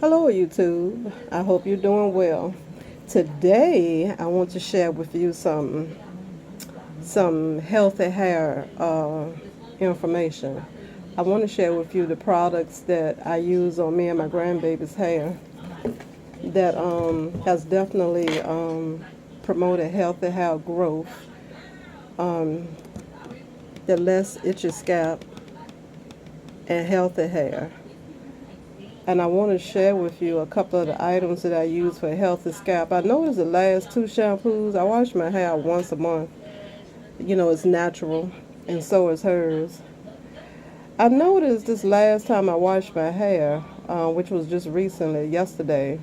Hello YouTube, I hope you're doing well. Today I want to share with you some healthy hair information. I want to share with you the products that I use on me and my grandbaby's hair that has definitely promoted healthy hair growth, um, the less itchy scalp, and healthy hair. And I want to share with you a couple of the items that I use for a healthy scalp. I noticed the last two shampoos, I wash my hair once a month. You know, it's natural, and so is hers. I noticed this last time I washed my hair, which was just recently, yesterday,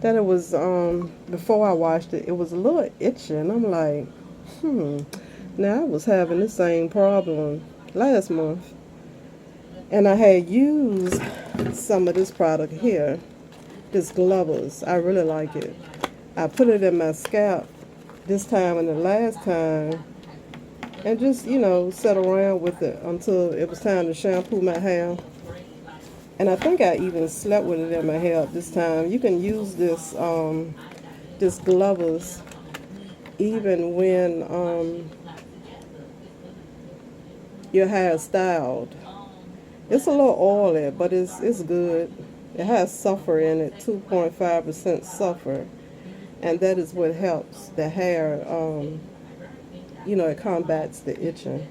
that it was, before I washed it, it was a little itchy. And I'm like, now I was having the same problem last month. And I had used some of this product here, this Glovers. I really like it. I put it in my scalp this time and the last time, and just, sat around with it until it was time to shampoo my hair. And I think I even slept with it in my hair this time. You can use this Glovers even when your hair is styled. It's a little oily, but it's good. It has sulfur in it, 2.5% sulfur, and that is what helps the hair. It combats the itching.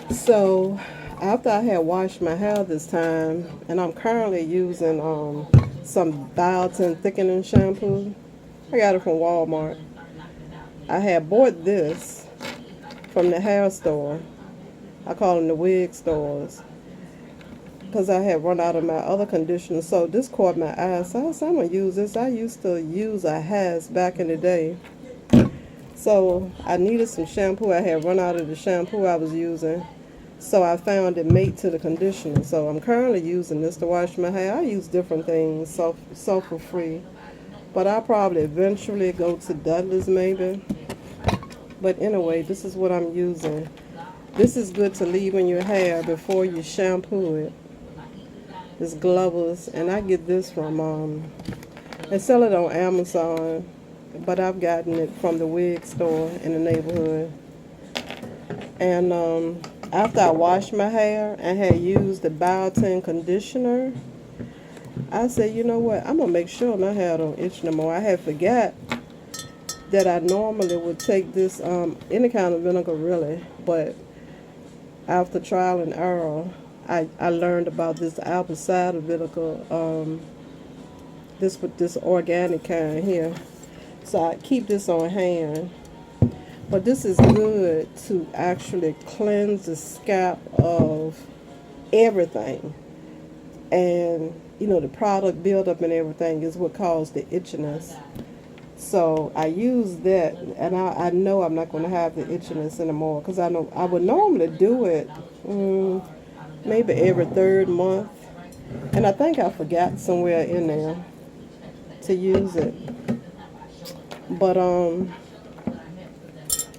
So after I had washed my hair this time, and I'm currently using some biotin thickening shampoo. I got it from Walmart. I had bought this from the hair store. I call them the wig stores, because I had run out of my other conditioner. So this caught my eye. So I said, I'm going to use this. I used to use a Has back in the day. So I needed some shampoo. I had run out of the shampoo I was using. So I found it mate to the conditioner. So I'm currently using this to wash my hair. I use different things, sulfur free. But I'll probably eventually go to Dudley's maybe. But anyway, this is what I'm using. This is good to leave in your hair before you shampoo it. This Glovers, and I get this from, they sell it on Amazon, but I've gotten it from the wig store in the neighborhood. And after I washed my hair and had used the biotin conditioner, I said, you know what, I'm going to make sure my hair don't itch no more. I had forgot that I normally would take this, any kind of vinegar really, but after trial and error, I learned about this apple cider vinegar, this organic kind here. So I keep this on hand. But this is good to actually cleanse the scalp of everything. And, the product buildup and everything is what caused the itchiness. So I use that, and I know I'm not going to have the itchiness anymore, because I know I would normally do it maybe every third month, and I think I forgot somewhere in there to use it. But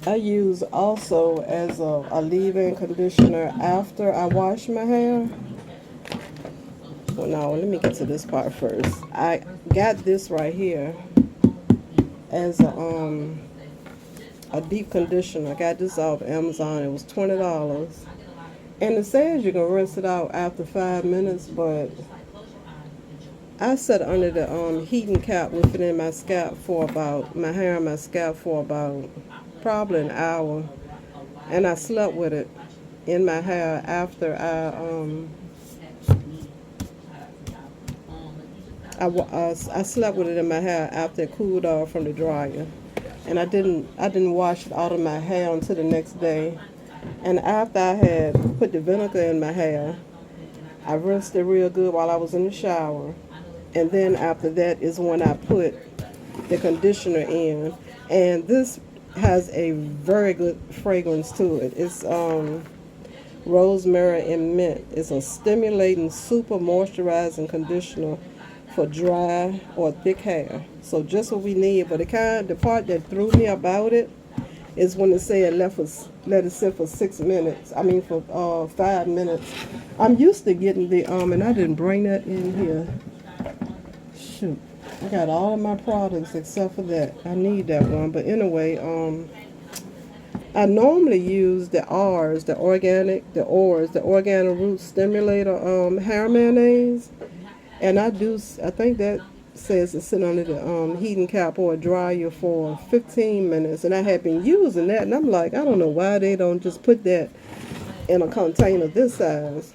I use also as a leave-in conditioner after I wash my hair. Well, no, let me get to this part first. I got this right here as a deep conditioner. I got this off Amazon. It was $20, and it says you can rinse it out after 5 minutes, but I sat under the heating cap with it in my scalp for about probably an hour, and I slept with it in my hair after I slept with it in my hair after it cooled off from the dryer, and I didn't wash it out of my hair until the next day. And after I had put the vinegar in my hair, I rinsed it real good while I was in the shower, and then after that is when I put the conditioner in. And this has a very good fragrance to it. It's rosemary and mint. It's a stimulating, super moisturizing conditioner for dry or thick hair. So just what we need. But the part that threw me about it is when it said let it sit for 6 minutes. I mean for 5 minutes. I'm used to getting the and I didn't bring that in here. Shoot, I got all of my products except for that. I need that one, but anyway, I normally use the R's, the organic root stimulator hair mayonnaise, and I think that says to sit under the heating cap or dryer for 15 minutes, and I had been using that, and I'm like, I don't know why they don't just put that in a container this size.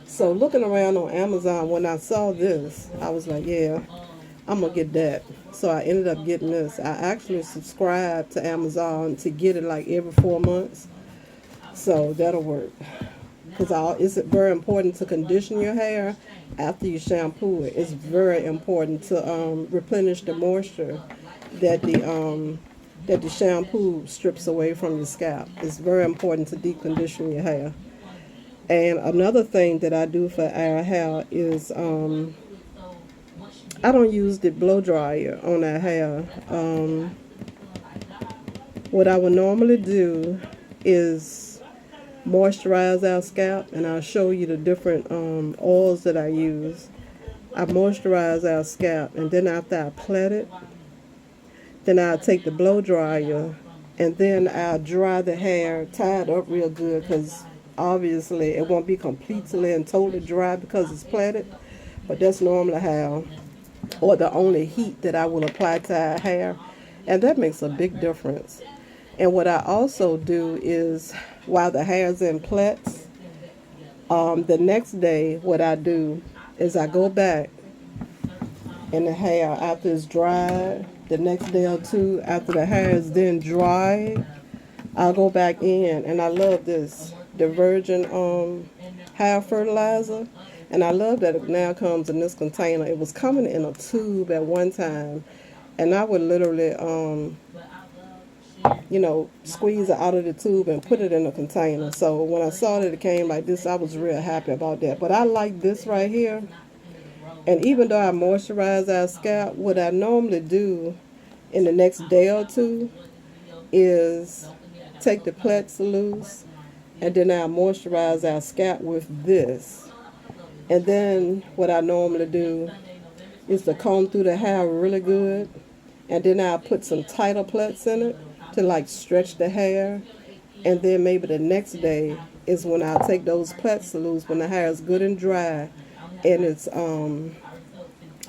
So looking around on Amazon, when I saw this, I was like, yeah, I'm gonna get that. So I ended up getting this. I actually subscribed to Amazon to get it like every 4 months, so that'll work. Because it's very important to condition your hair after you shampoo it. It's very important to replenish the moisture that the shampoo strips away from your scalp. It's very important to deep condition your hair. And another thing that I do for our hair is I don't use the blow dryer on our hair. What I would normally do is moisturize our scalp, and I'll show you the different oils that I use. I moisturize our scalp, and then after I plait it, then I'll take the blow dryer, and then I'll dry the hair, tie it up real good, because obviously it won't be completely and totally dry because it's plaited, but that's normally how, or the only heat that I will apply to our hair, and that makes a big difference. And what I also do is, while the hair's in plaits, the next day what I do is I go back in the hair after it's dried. The next day or two after the hair is then dried, I'll go back in, and I love this, the virgin hair fertilizer, and I love that it now comes in this container. It was coming in a tube at one time, and I would literally squeeze it out of the tube and put it in a container. So when I saw that it came like this, I was real happy about that. But I like this right here. And even though I moisturize our scalp, what I normally do in the next day or two is take the plaits loose, and then I moisturize our scalp with this. And then what I normally do is to comb through the hair really good, and then I'll put some tighter plaits in it to like stretch the hair. And then maybe the next day is when I'll take those plaits loose when the hair is good and dry, and it's and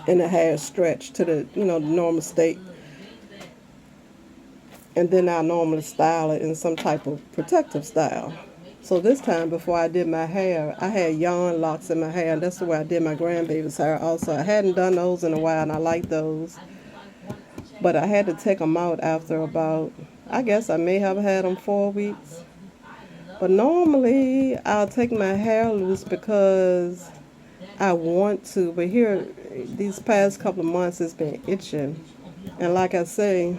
the hair is stretched to the the normal state. And then I normally style it in some type of protective style. So this time before I did my hair, I had yarn locks in my hair, and that's the way I did my grandbaby's hair also. I hadn't done those in a while, and I like those. But I had to take them out after about, I guess I may have had them 4 weeks. But normally I'll take my hair loose because I want to. But here, these past couple of months, it's been itching. And like I say,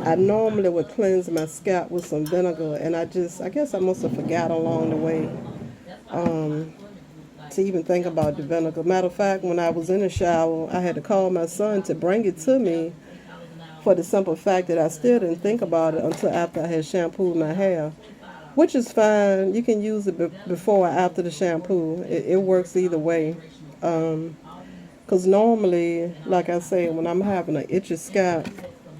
I normally would cleanse my scalp with some vinegar, and I guess I must have forgot along the way to even think about the vinegar. Matter of fact, when I was in the shower, I had to call my son to bring it to me, for the simple fact that I still didn't think about it until after I had shampooed my hair, which is fine. You can use it before or after the shampoo. It works either way. Because normally, like I say, when I'm having an itchy scalp,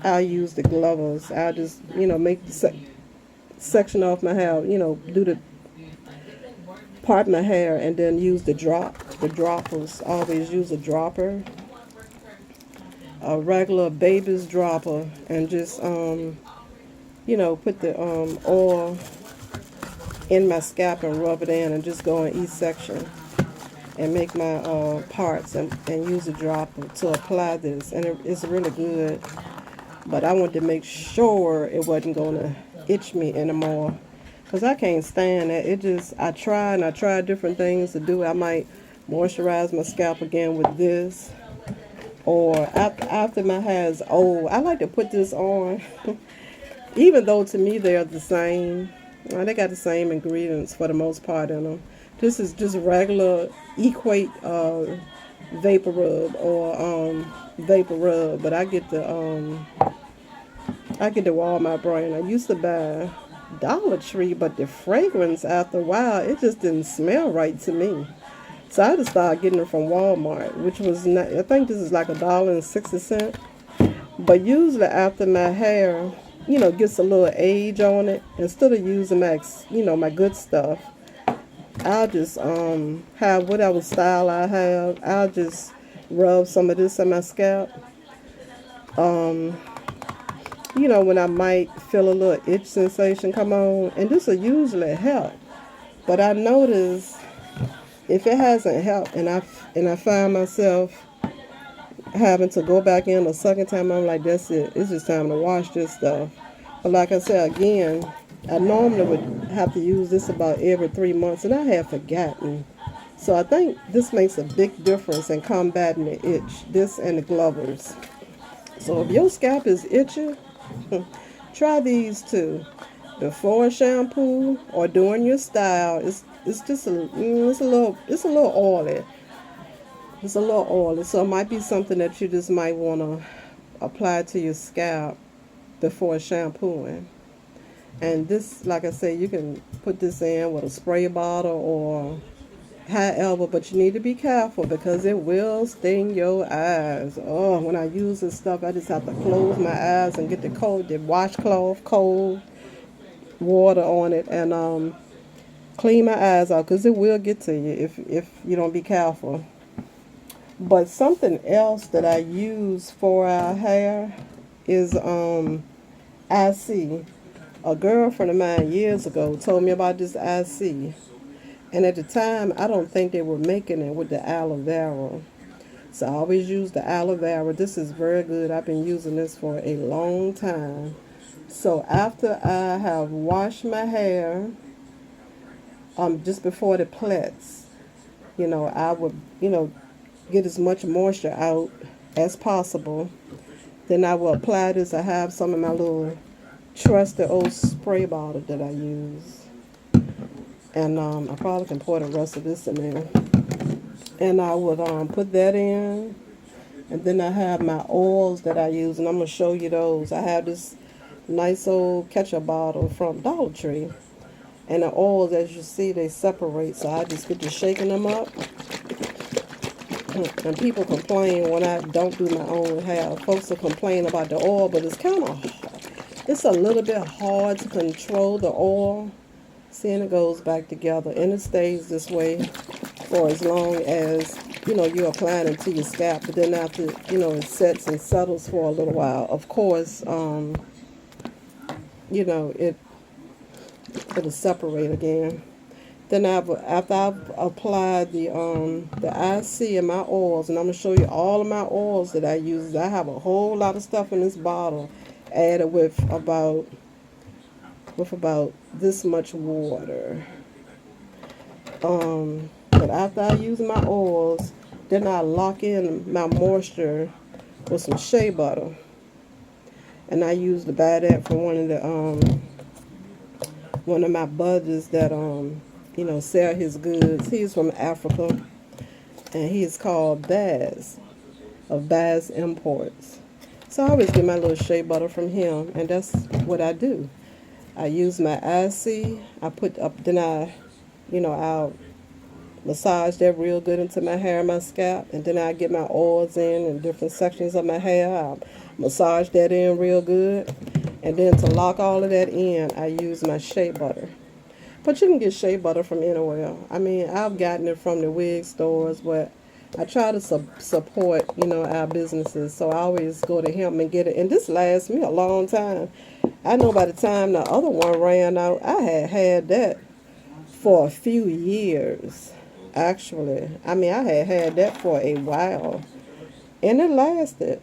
I'll use the glovers. I'll just, make the section off my hair, do the part my hair, and then use the droppers. Always use a dropper, a regular baby's dropper, and just, put the oil in my scalp and rub it in, and just go in each section and make my parts and use a dropper to apply this. And it's really good. But I wanted to make sure it wasn't going to itch me anymore, because I can't stand that. I tried different things to do. I might moisturize my scalp again with this, or after my hair is old, I like to put this on. Even though to me they're the same. They got the same ingredients for the most part in them. This is just regular Equate Vapor Rub or Vapor Rub, but I get the I get the Walmart brand. I used to buy Dollar Tree, but the fragrance after a while, it just didn't smell right to me. So I just started getting it from Walmart, which was not, I think this is like $1.60. But usually after my hair, gets a little age on it, instead of using my good stuff, I'll just have whatever style I have. I'll just rub some of this on my scalp. Um, when I might feel a little itch sensation come on, and this will usually help. But I notice if it hasn't helped, and I find myself having to go back in a second time, I'm like, that's it. It's just time to wash this stuff. But like I said again, I normally would have to use this about every 3 months, and I have forgotten. So I think this makes a big difference in combating the itch. This and the glovers. So if your scalp is itchy, try these two. Before shampoo or during your style, it's just it's a little oily. It's a little oily, so it might be something that you just might want to apply to your scalp before shampooing. And this, like I said, you can put this in with a spray bottle or however, but you need to be careful because it will sting your eyes. Oh, when I use this stuff, I just have to close my eyes and get the washcloth, cold water on it, and clean my eyes out because it will get to you if you don't be careful. But something else that I use for our hair is IC. A girlfriend of mine years ago told me about this IC. And at the time, I don't think they were making it with the aloe vera. So I always use the aloe vera. This is very good. I've been using this for a long time. So after I have washed my hair, just before the plaits, I would, get as much moisture out as possible. Then I will apply this. I have some in my little trusted old spray bottle that I use. And I probably can pour the rest of this in there. And I would put that in. And then I have my oils that I use. And I'm going to show you those. I have this nice old ketchup bottle from Dollar Tree. And the oils, as you see, they separate. So I just get to shaking them up. And people complain when I don't do my own hair. Folks will complain about the oil, but it's a little bit hard to control the oil. Seeing it goes back together, and it stays this way for as long as, you're applying it to your scalp. But then after, it sets and settles for a little while. Of course, it'll separate again. Then after I've applied the IC and my oils, and I'm going to show you all of my oils that I use. I have a whole lot of stuff in this bottle added with about this much water. But after I use my oils, then I lock in my moisture with some shea butter. And I used to buy that from one of my buddies that sell his goods. He's from Africa, and he's called Baz of Baz Imports. So I always get my little shea butter from him, and that's what I do. I use my IC. I put up, then I'll massage that real good into my hair and my scalp, and then I get my oils in different sections of my hair. I'll massage that in real good, and then to lock all of that in, I use my shea butter. But you can get shea butter from anywhere. I mean, I've gotten it from the wig stores, but I try to support, our businesses. So I always go to him and get it. And this lasts me a long time. I know by the time the other one ran out, I had that for a few years, actually. I mean, I had that for a while. And it lasted.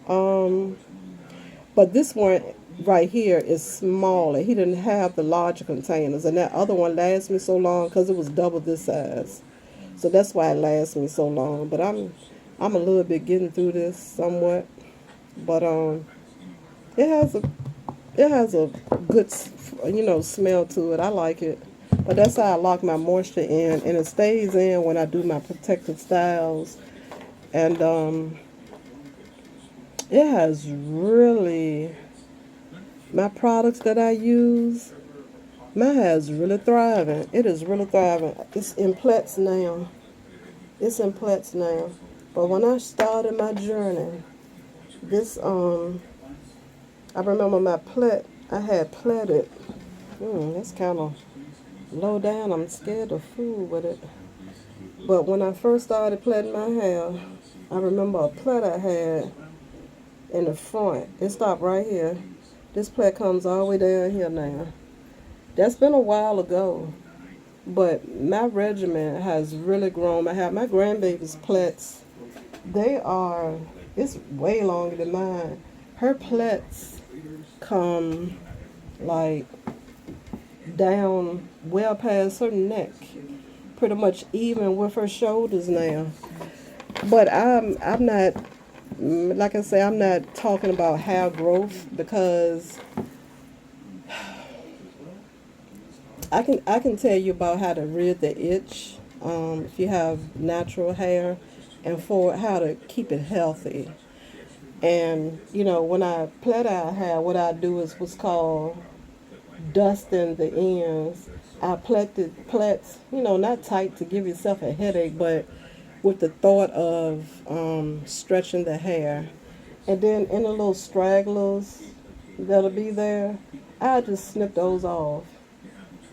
But this one right here is smaller. He didn't have the larger containers, and that other one lasts me so long because it was double this size. So that's why it lasts me so long. But I'm a little bit getting through this somewhat. But it has a good smell to it. I like it. But that's how I lock my moisture in, and it stays in when I do my protective styles. And it has really my products that I use, my hair is really thriving. It is really thriving. It's in plaits now. It's in plaits now. But when I started my journey, this I remember my plait. I had plaited. That's kind of low down. I'm scared to fool with it. But when I first started plaiting my hair, I remember a plait I had in the front. It stopped right here. This plait comes all the way down here now. That's been a while ago. But my regimen has really grown. I have my grandbaby's plaits. It's way longer than mine. Her plaits come like down well past her neck, pretty much even with her shoulders now. But I'm not, like I say, I'm not talking about hair growth because I can tell you about how to rid the itch if you have natural hair, and for how to keep it healthy. And when I plait our hair, what I do is what's called dusting the ends. I plait the plaits, not tight to give yourself a headache, but with the thought of stretching the hair. And then any little stragglers that'll be there, I just snip those off.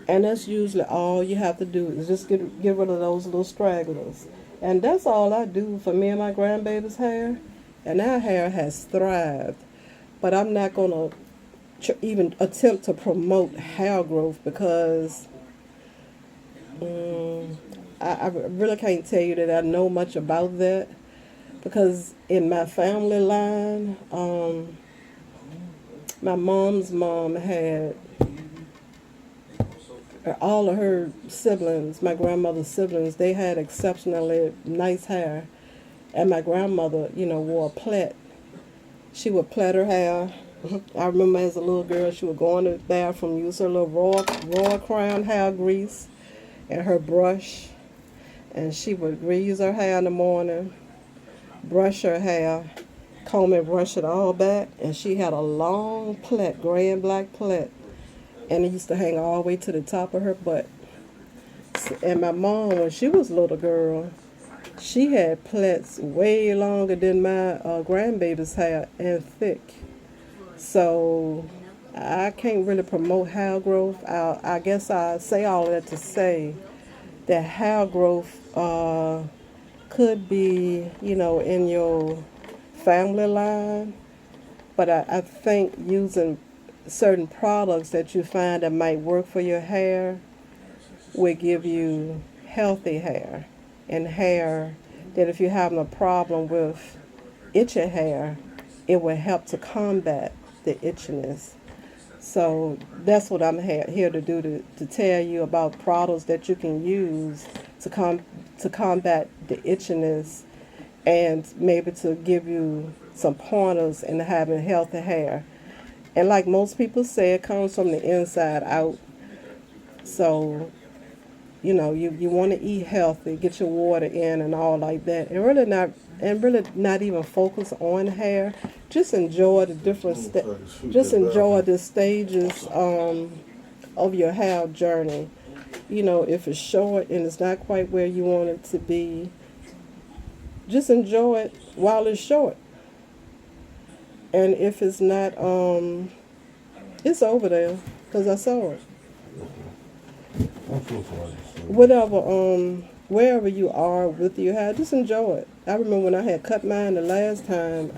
And that's usually all you have to do is just get rid of those little stragglers. And that's all I do for me and my grandbaby's hair. And our hair has thrived. But I'm not going to even attempt to promote hair growth because I really can't tell you that I know much about that. Because in my family line, my mom's mom had all of her siblings, my grandmother's siblings, they had exceptionally nice hair. And my grandmother, wore a plait. She would plait her hair. I remember as a little girl, she would go in the bathroom, use her little raw crown hair grease and her brush. And she would grease her hair in the morning, brush her hair, comb and brush it all back. And she had a long plait, gray and black plait. And it used to hang all the way to the top of her butt. And my mom, when she was a little girl, she had plaits way longer than my grandbaby's hair and thick. So I can't really promote hair growth. I guess I say all of that to say that hair growth could be, in your family line. But I think using certain products that you find that might work for your hair will give you healthy hair and hair that if you're having a problem with itchy hair, it will help to combat the itchiness. So that's what I'm here to do, to tell you about products that you can use to combat the itchiness and maybe to give you some pointers in having healthy hair. And like most people say, it comes from the inside out. So, you want to eat healthy, get your water in and all like that. And really not even focus on hair. Just enjoy the just enjoy the stages of your hair journey. If it's short and it's not quite where you want it to be, just enjoy it while it's short. And if it's not, it's over there, because I saw it. Whatever, wherever you are with your hair, just enjoy it. I remember when I had cut mine the last time,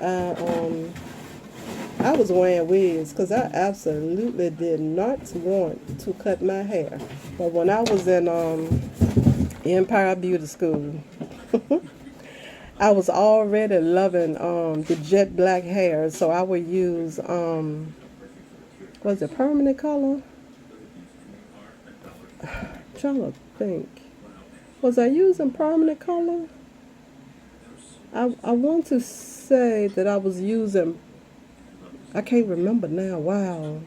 I was wearing wigs, because I absolutely did not want to cut my hair. But when I was in Empire Beauty School, I was already loving the jet black hair, so I would use, was it permanent color? Trying to think. Was I using permanent color? I want to say that I was using, I can't remember now, wow.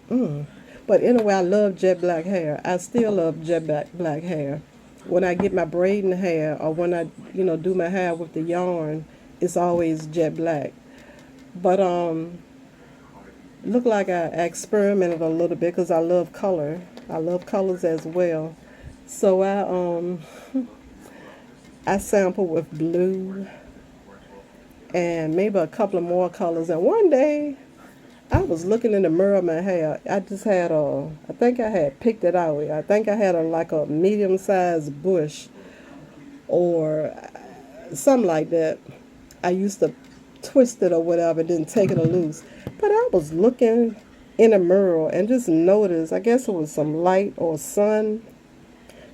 But anyway, I love jet black hair. I still love jet black hair. When I get my braiding hair or when I, do my hair with the yarn, it's always jet black. But looked like I experimented a little bit because I love color. I love colors as well. So I sampled with blue and maybe a couple of more colors. And one day I was looking in the mirror of my hair. I just had I think I had picked it out. I think I had like a medium-sized bush or something like that. I used to twist it or whatever, didn't take it or loose. But I was looking in the mirror and just noticed, I guess it was some light or sun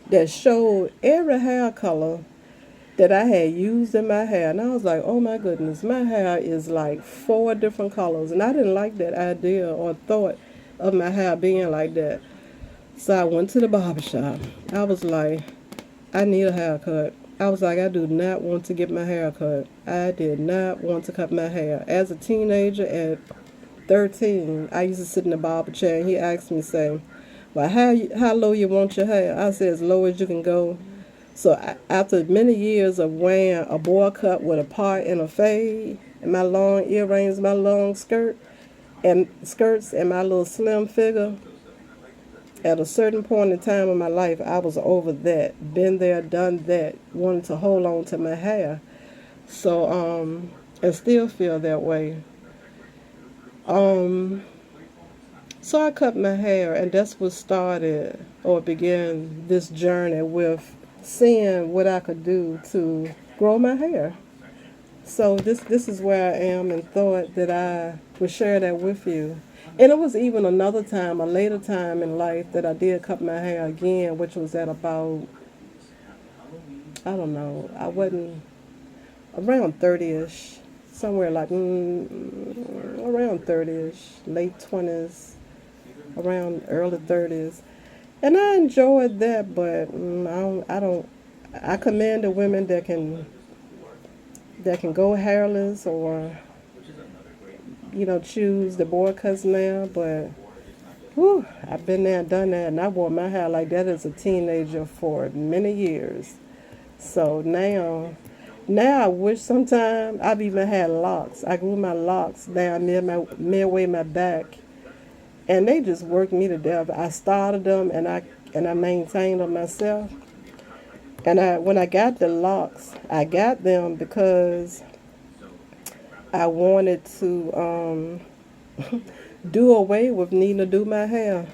that showed every hair color that I had used in my hair. And I was like, oh my goodness, my hair is like 4 different colors. And I didn't like that idea or thought of my hair being like that. So I went to the barber shop. I was like, I need a haircut. I was like, I do not want to get my hair cut. I did not want to cut my hair. As a teenager at 13, I used to sit in the barber chair and he asked me, say, well, how low you want your hair? I said, as low as you can go. So after many years of wearing a boy cut with a part and a fade, and my long earrings, my long skirts, and my little slim figure, at a certain point in time in my life, I was over that. Been there, done that. Wanted to hold on to my hair. So, and still feel that way. So I cut my hair, and that's what started or began this journey with seeing what I could do to grow my hair. So this is where I am, and thought that I would share that with you. And it was even another time, a later time in life, that I did cut my hair again, which was at about, I don't know, I wasn't, around 30-ish, somewhere like around 30-ish, late 20s, around early 30s. And I enjoyed that, but I commend the women that can go hairless or, choose the boy cuts now. But whew, I've been there, done that, and I wore my hair like that as a teenager for many years. So now I wish sometime I've even had locks. I grew my locks down midway my back, and they just worked me to death. I started them and I maintained them myself. And when I got the locks, I got them because I wanted to do away with needing to do my hair.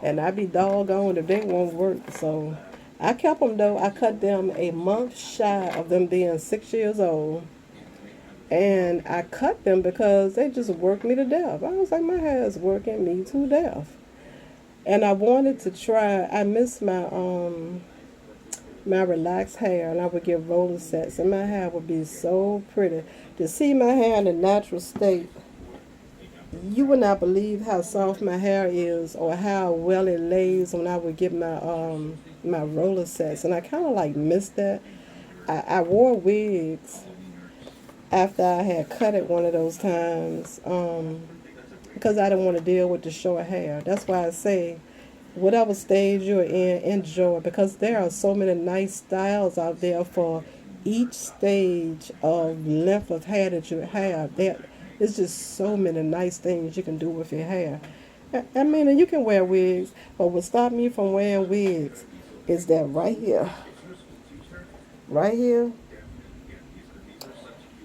And I be doggone if they won't work. So I kept them though. I cut them a month shy of them being 6 years old. And I cut them because they just worked me to death. I was like, my hair is working me to death. And I wanted to try, I miss my relaxed hair, and I would get roller sets, and my hair would be so pretty. To see my hair in a natural state, you would not believe how soft my hair is or how well it lays when I would get my roller sets. And I kind of like missed that. I wore wigs after I had cut it one of those times because I didn't want to deal with the short hair. That's why I say, whatever stage you're in, enjoy, because there are so many nice styles out there for each stage of length of hair that you have. There's just so many nice things you can do with your hair. I mean, and you can wear wigs, but what stopped me from wearing wigs is that right here,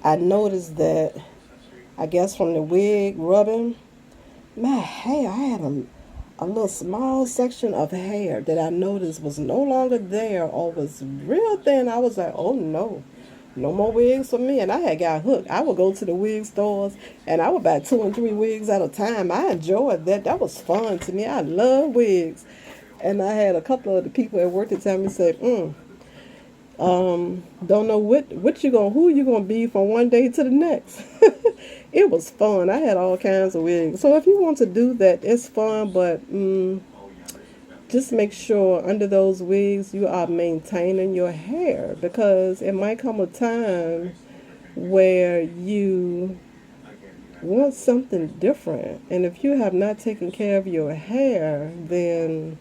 I noticed that, I guess from the wig rubbing, my hair, I had a little small section of hair that I noticed was no longer there or was real thin. I was like, oh no, no more wigs for me. And I had got hooked. I would go to the wig stores and I would buy 2 and 3 wigs at a time. I enjoyed that. That was fun to me. I love wigs. And I had a couple of the people at work that tell me, said, don't know who you gonna be from one day to the next. It was fun. I had all kinds of wigs. So if you want to do that, it's fun, but just make sure under those wigs you are maintaining your hair, because it might come a time where you want something different. And if you have not taken care of your hair, then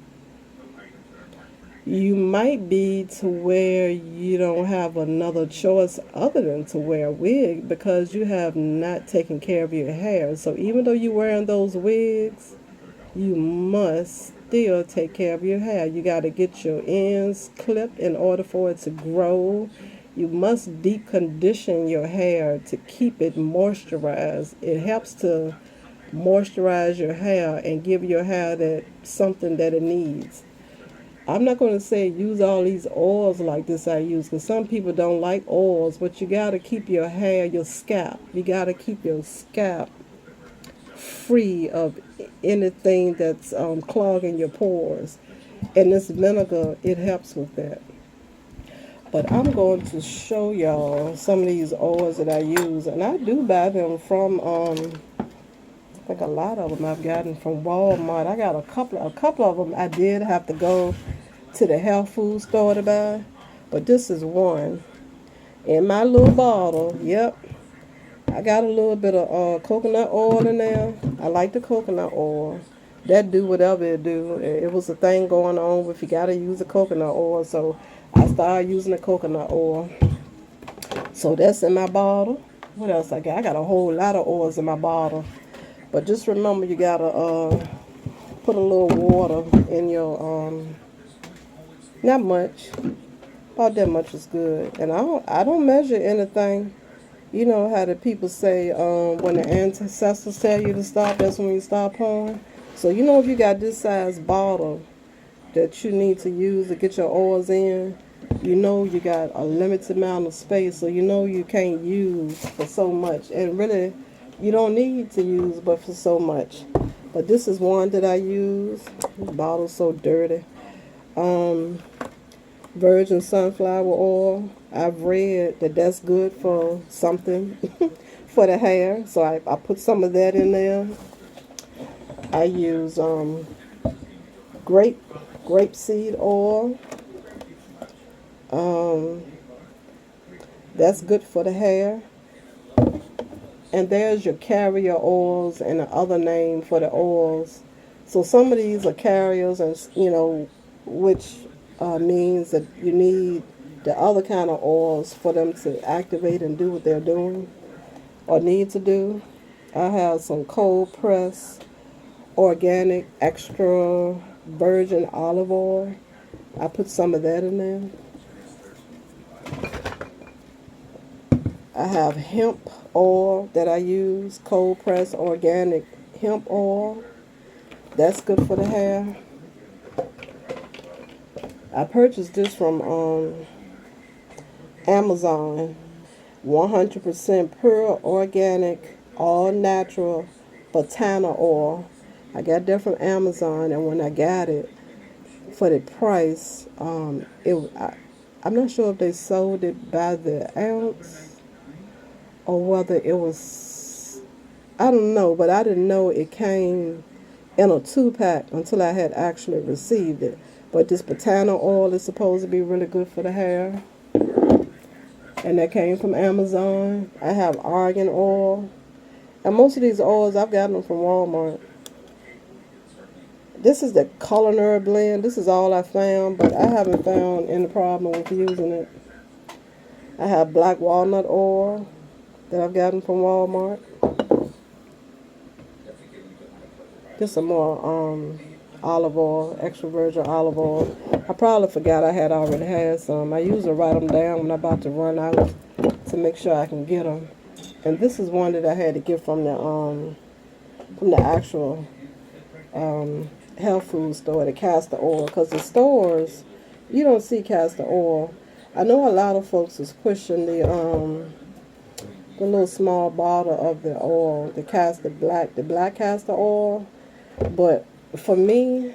You might be to where you don't have another choice other than to wear a wig because you have not taken care of your hair. So even though you're wearing those wigs, you must still take care of your hair. You got to get your ends clipped in order for it to grow. You must deep condition your hair to keep it moisturized. It helps to moisturize your hair and give your hair that something that it needs. I'm not going to say use all these oils like this I use because some people don't like oils, but you got to keep your hair, your scalp. You got to keep your scalp free of anything that's clogging your pores. And this vinegar, it helps with that. But I'm going to show y'all some of these oils that I use. And I do buy them from, I think a lot of them I've gotten from Walmart. I got a couple of them I did have to go to the health food store to buy. But this is one. In my little bottle, yep, I got a little bit of coconut oil in there. I like the coconut oil. That do whatever it do. It was a thing going on if you got to use the coconut oil. So I started using the coconut oil. So that's in my bottle. What else I got? I got a whole lot of oils in my bottle. But just remember you got to put a little water in your, not much. About that much is good. And I don't measure anything. You know how the people say when the ancestors tell you to stop, that's when you stop pouring. So you know if you got this size bottle that you need to use to get your oils in, you know you got a limited amount of space, so you know you can't use for so much. And really, you don't need to use but for so much. But this is one that I use. This bottle's so dirty. Virgin sunflower oil. I've read that that's good for something for the hair, so I put some of that in there. I use grapeseed oil. That's good for the hair. And there's your carrier oils and the other name for the oils. So some of these are carriers, and you know, which means that you need the other kind of oils for them to activate and do what they're doing or need to do. I have some cold press organic extra virgin olive oil. I put some of that in there. I have hemp oil that I use, cold press organic hemp oil. That's good for the hair. I purchased this from Amazon. 100% pure organic, all natural botana oil. I got that from Amazon, and when I got it for the price, I'm not sure if they sold it by the ounce or whether it was, I don't know, but I didn't know it came in a 2-pack until I had actually received it. But this botana oil is supposed to be really good for the hair. And that came from Amazon. I have argan oil. And most of these oils, I've gotten them from Walmart. This is the culinary blend. This is all I found, but I haven't found any problem with using it. I have black walnut oil that I've gotten from Walmart. Just some more olive oil, extra virgin olive oil. I probably forgot I had already had some. I usually write them down when I'm about to run out to make sure I can get them. And this is one that I had to get from the actual health food store, the castor oil. Because the stores, you don't see castor oil. I know a lot of folks is pushing the little small bottle of the oil, the black castor oil. But for me,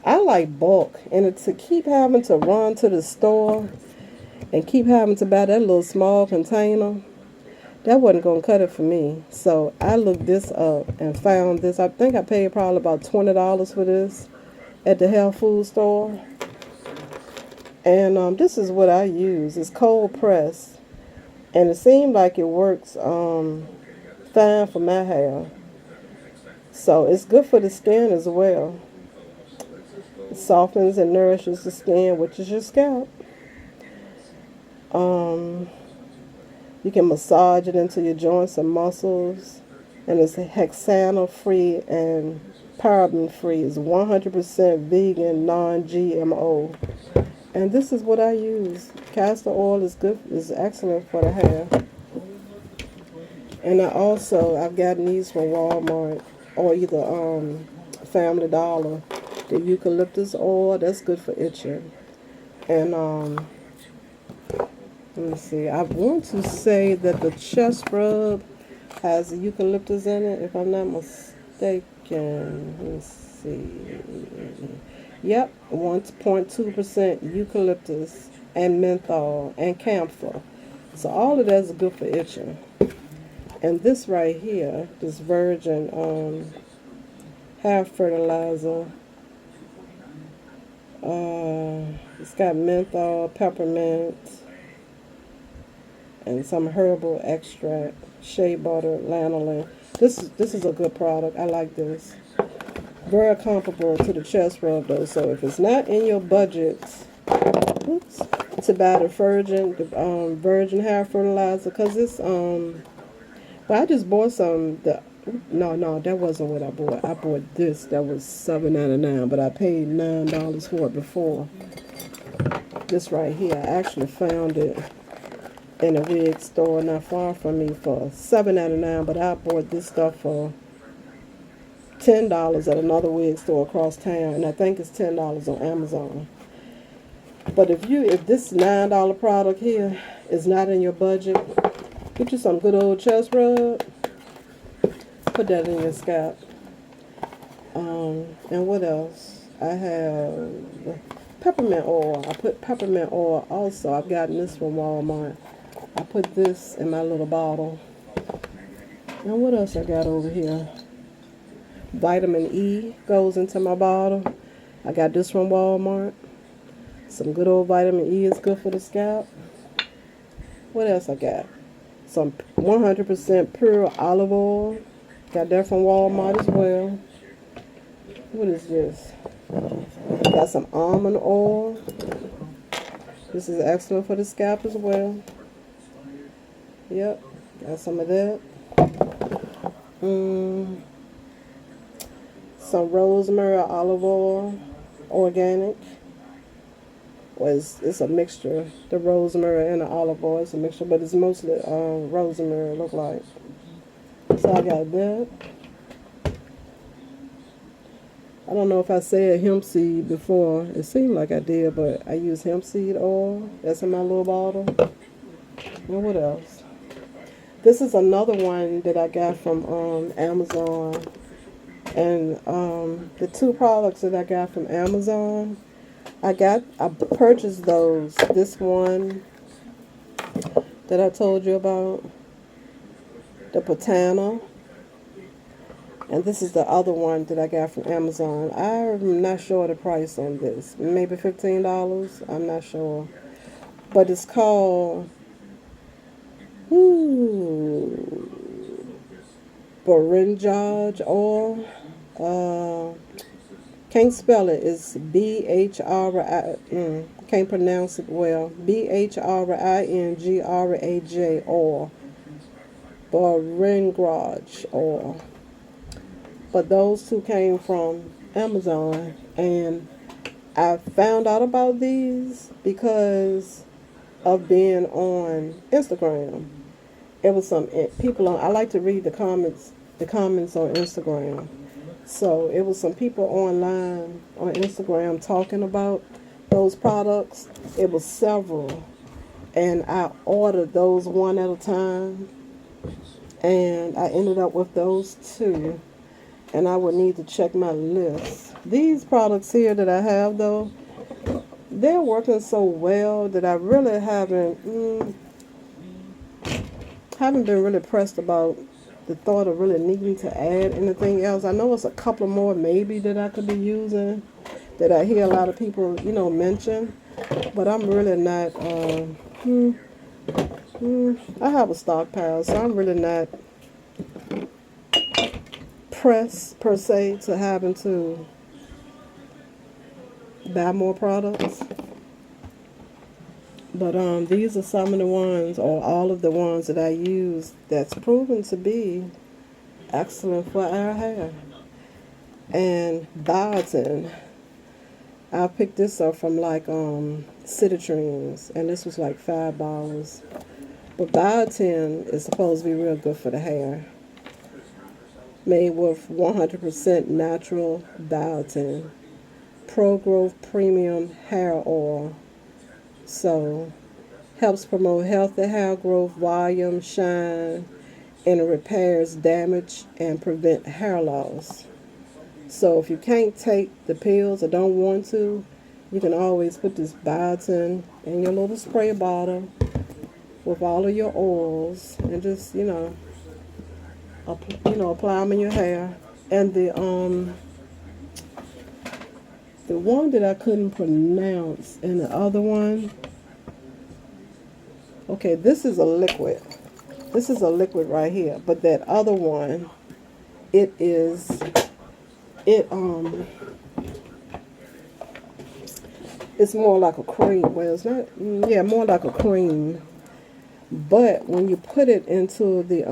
I like bulk, and to keep having to run to the store and keep having to buy that little small container, that wasn't going to cut it for me. So I looked this up and found this. I think I paid probably about $20 for this at the health food store. And this is what I use. It's cold press, and it seemed like it works fine for my hair. So it's good for the skin as well. It softens and nourishes the skin, which is your scalp. You can massage it into your joints and muscles, and it's hexanol free and paraben free. It's 100% vegan, non-GMO. And this is what I use. Castor oil is good, is excellent for the hair. And I've gotten these from Walmart or either Family Dollar. The eucalyptus oil, that's good for itching. And let me see. I want to say that the chest rub has eucalyptus in it, if I'm not mistaken. Let me see. Yep, 1.2% eucalyptus and menthol and camphor. So all of that's good for itching. And this right here, this virgin hair fertilizer, it's got menthol, peppermint, and some herbal extract, shea butter, lanolin. This is a good product. I like this. Very comparable to the chest rub though. So if it's not in your budget, to buy the virgin hair fertilizer, because it's well, I just bought some. No, that wasn't what I bought. I bought this. That was $7.99, but I paid $9 for it before. This right here, I actually found it in a wig store not far from me for $7.99, but I bought this stuff for $10 at another wig store across town, and I think it's $10 on Amazon. But if this $9 product here is not in your budget, get you some good old chest rub. Put that in your scalp. And what else? I have peppermint oil. I put peppermint oil also. I've gotten this from Walmart. I put this in my little bottle. And what else I got over here? Vitamin E goes into my bottle. I got this from Walmart. Some good old vitamin E is good for the scalp. What else I got? Some 100% pure olive oil. Got that from Walmart as well. What is this? Got some almond oil. This is excellent for the scalp as well. Yep, got some of that. Some rosemary olive oil, organic. Well, it's a mixture. The rosemary and the olive oil is a mixture, but it's mostly rosemary, look like. So I got that. I don't know if I said hemp seed before. It seemed like I did, but I use hemp seed oil. That's in my little bottle. And what else? This is another one that I got from Amazon. And the two products that I got from Amazon, I purchased those. This one that I told you about, the Patana. And this is the other one that I got from Amazon. I'm not sure the price on this. Maybe $15. I'm not sure. But it's called Berinjage oil. Can't spell it. It's B-H-R-I. Can't pronounce it well. B-H-R-I-N-G-R-A-J oil. Berinjage oil. But those two came from Amazon, and I found out about these because of being on Instagram. It was some people on. I like to read the comments on Instagram. So it was some people online on Instagram talking about those products. It was several, and I ordered those one at a time, and I ended up with those two. And I would need to check my list. These products here that I have, though, they're working so well that I really haven't been really pressed about the thought of really needing to add anything else. I know it's a couple more maybe that I could be using that I hear a lot of people, mention, but I'm really not. I have a stockpile, so I'm really not pressed per se to having to buy more products. But these are some of the ones, or all of the ones that I use that's proven to be excellent for our hair. And biotin, I picked this up from like City Trends, and this was like $5. But biotin is supposed to be real good for the hair. Made with 100% natural biotin, pro growth premium hair oil. So helps promote healthy hair growth, volume, shine, and it repairs damage and prevent hair loss. So if you can't take the pills or don't want to, you can always put this biotin in your little spray bottle with all of your oils and just, apply them in your hair. And the one that I couldn't pronounce and the other one, okay, this is a liquid. This is a liquid right here, but that other one, it it's more like a cream. Well, it's not, yeah, more like a cream. But when you put it into the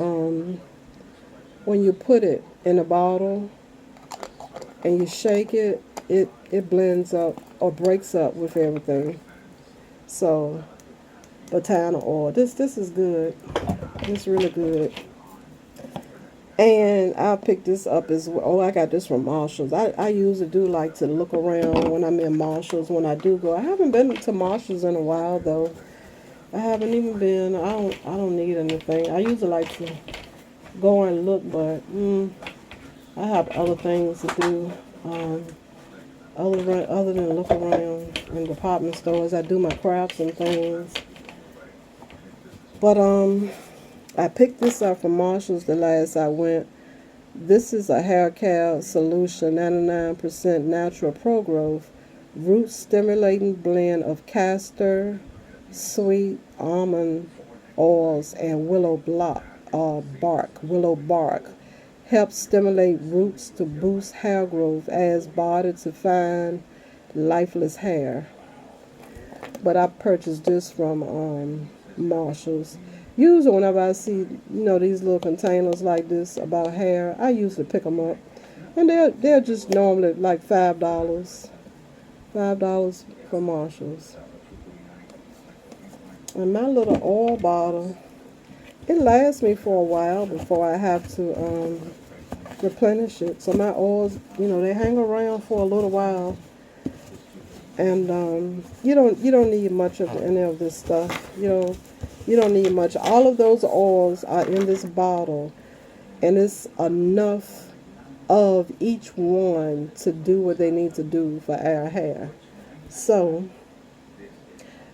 when you put it in a bottle and you shake it, it blends up or breaks up with everything. So, botana oil. This is good. It's really good. And I picked this up as well. Oh, I got this from Marshall's. I usually do like to look around when I'm in Marshall's when I do go. I haven't been to Marshall's in a while though. I haven't even been. I don't need anything. I usually like to go and look, but I have other things to do. Other than look around in department stores, I do my crafts and things. But I picked this up from Marshall's the last I went. This is a hair care solution, 99% natural pro growth, root stimulating blend of castor, sweet almond oils, and willow bark. Helps stimulate roots to boost hair growth, adds body to fine, lifeless hair. But I purchased this from Marshall's. Usually whenever I see, these little containers like this about hair, I usually pick them up. And they're just normally like $5. $5 for Marshall's. And my little oil bottle, it lasts me for a while before I have to replenish it. So my oils, they hang around for a little while. And you don't need much of any of this stuff. You don't need much. All of those oils are in this bottle, and it's enough of each one to do what they need to do for our hair. So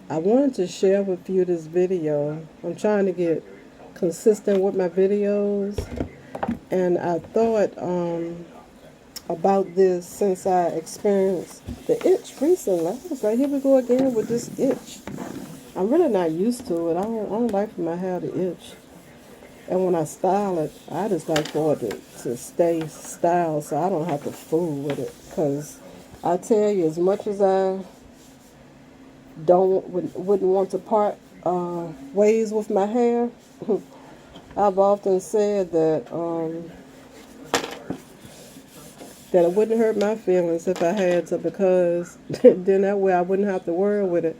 I wanted to share with you this video. I'm trying to get consistent with my videos, and I thought about this since I experienced the itch recently. I was like, here we go again with this itch. I'm really not used to it. I don't like for my hair to itch. And when I style it, I just like for it to stay styled so I don't have to fool with it. Because I tell you, as much as I wouldn't want to part ways with my hair, I've often said that that it wouldn't hurt my feelings if I had to, because then that way I wouldn't have to worry with it.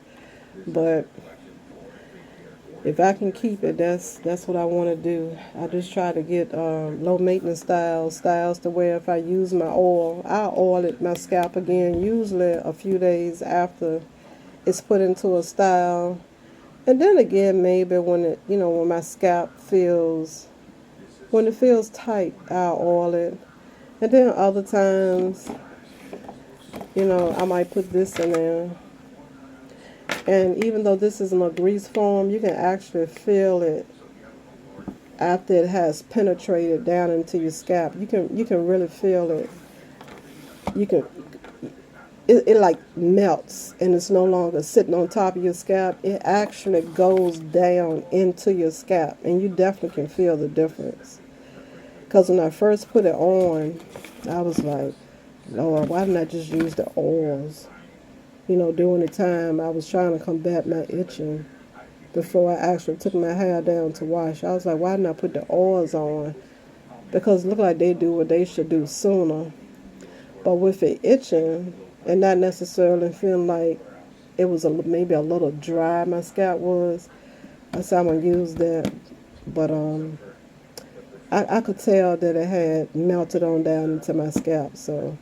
But if I can keep it, that's what I want to do. I just try to get low maintenance styles to where if I use my oil, I oil it my scalp again, usually a few days after it's put into a style. And then again, maybe when when my scalp feels tight, I'll oil it. And then other times, I might put this in there. And even though this is in a grease form, you can actually feel it after it has penetrated down into your scalp. You can really feel it. It like melts, and it's no longer sitting on top of your scalp. It actually goes down into your scalp, and you definitely can feel the difference. Because when I first put it on, I was like, Lord, why didn't I just use the oils? during the time I was trying to combat my itching before I actually took my hair down to wash. I was like, why didn't I put the oils on? Because it looked like they do what they should do sooner. But with it itching and not necessarily feeling like it was maybe a little dry, my scalp was, I said I'm going to use that. But I could tell that it had melted on down into my scalp. So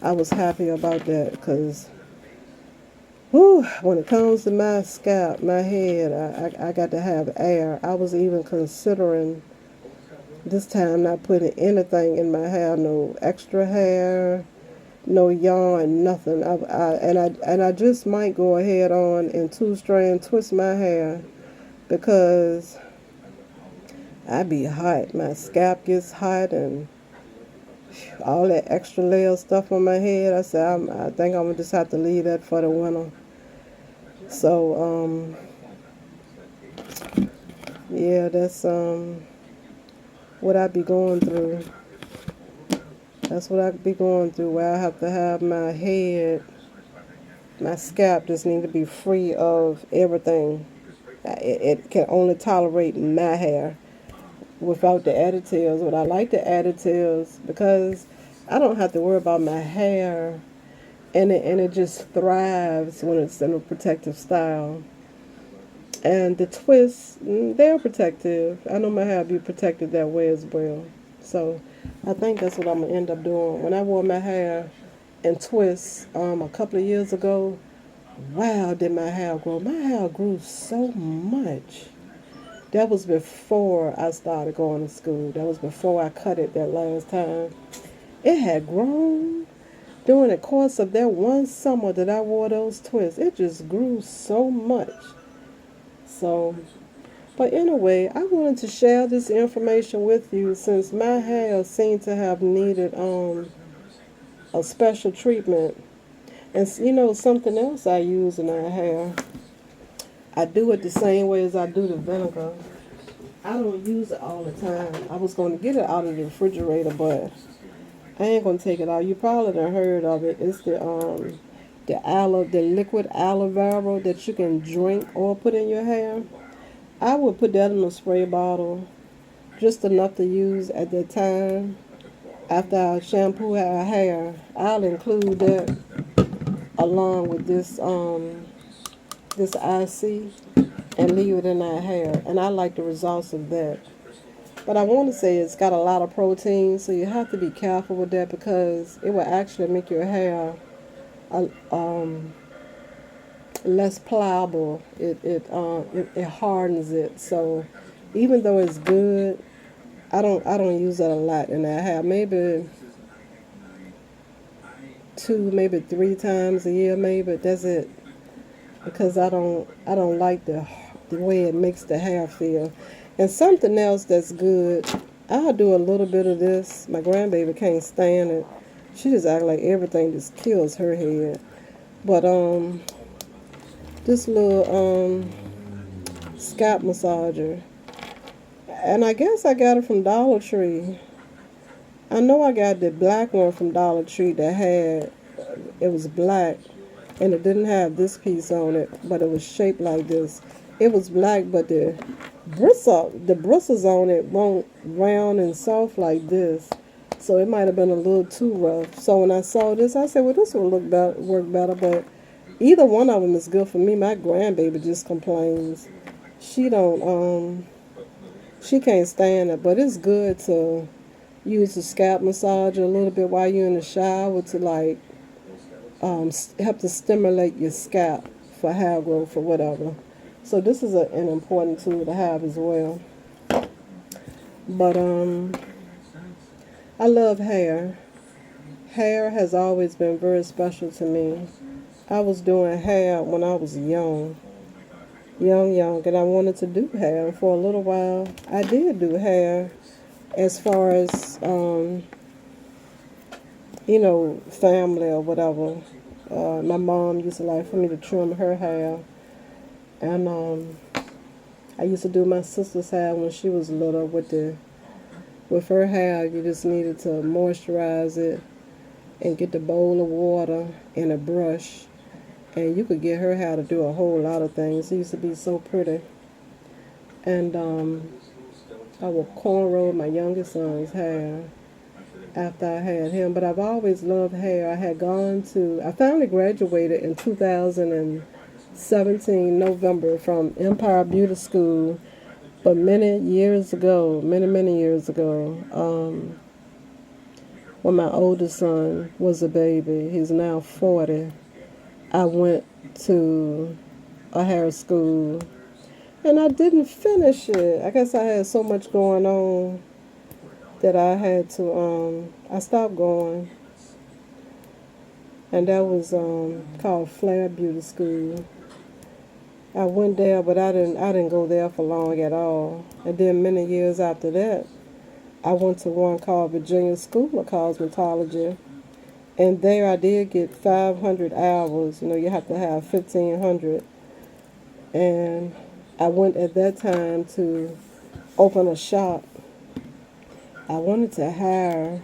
I was happy about that because when it comes to my scalp, my head, I got to have air. I was even considering this time not putting anything in my hair, no extra hair, no yarn, nothing. I just might go ahead on and two-strand twist my hair because I be hot. My scalp gets hot and all that extra layer stuff on my head. I said I think I'm gonna just have to leave that for the winter. So yeah, that's what I be going through. That's what I be going through. Where I have to have my head, my scalp just need to be free of everything. It can only tolerate my hair without the additives. But I like the additives because I don't have to worry about my hair, and it just thrives when it's in a protective style. And the twists, they're protective. I know my hair be protected that way as well. So I think that's what I'm gonna end up doing. When I wore my hair in twists a couple of years ago, wow, did my hair grow? My hair grew so much. That was before I started going to school. That was before I cut it that last time. It had grown during the course of that one summer that I wore those twists. It just grew so much. So, but anyway, I wanted to share this information with you since my hair seemed to have needed a special treatment. And something else I use in my hair, I do it the same way as I do the vinegar. I don't use it all the time. I was going to get it out of the refrigerator, but I ain't going to take it out. You probably done heard of it. It's the liquid aloe vera that you can drink or put in your hair. I would put that in a spray bottle, just enough to use at that time. After I shampoo our hair, I'll include that along with this IC and leave it in our hair. And I like the results of that. But I want to say it's got a lot of protein, so you have to be careful with that because it will actually make your hair uh, um, less pliable. It hardens it. So even though it's good, I don't use that a lot in that hair. Maybe 2, maybe 3 times a year, maybe that's it. Because I don't like the way it makes the hair feel. And something else that's good, I'll do a little bit of this. My grandbaby can't stand it. She just act like everything just kills her head. But this little scalp massager, and I guess I got it from Dollar Tree. I know I got the black one from Dollar Tree that it was black and it didn't have this piece on it, but it was shaped like this. It was black, but the bristles on it weren't round and soft like this. So it might have been a little too rough. So when I saw this, I said, well, this will work better. But either one of them is good for me. My grandbaby just complains. She don't, she can't stand it. But it's good to use the scalp massager a little bit while you're in the shower to like help to stimulate your scalp for hair growth or whatever. So this is an important tool to have as well. But I love hair. Hair has always been very special to me. I was doing hair when I was young, and I wanted to do hair. And for a little while, I did do hair as far as, family or whatever. My mom used to like for me to trim her hair. And I used to do my sister's hair when she was little with her hair. You just needed to moisturize it and get the bowl of water and a brush and you could get her hair to do a whole lot of things. It used to be so pretty. And I would cornrow my youngest son's hair after I had him. But I've always loved hair. I finally graduated in 2017, November, from Empire Beauty School. But many years ago, many years ago, when my oldest son was a baby, he's now 40, I went to a hair school, and I didn't finish it. I guess I had so much going on that I had to, I stopped going. And that was called Flair Beauty School. I went there, but I didn't go there for long at all. And then many years after that, I went to one called Virginia School of Cosmetology. And there I did get 500 hours. You know, you have to have 1,500. And I went at that time to open a shop. I wanted to hire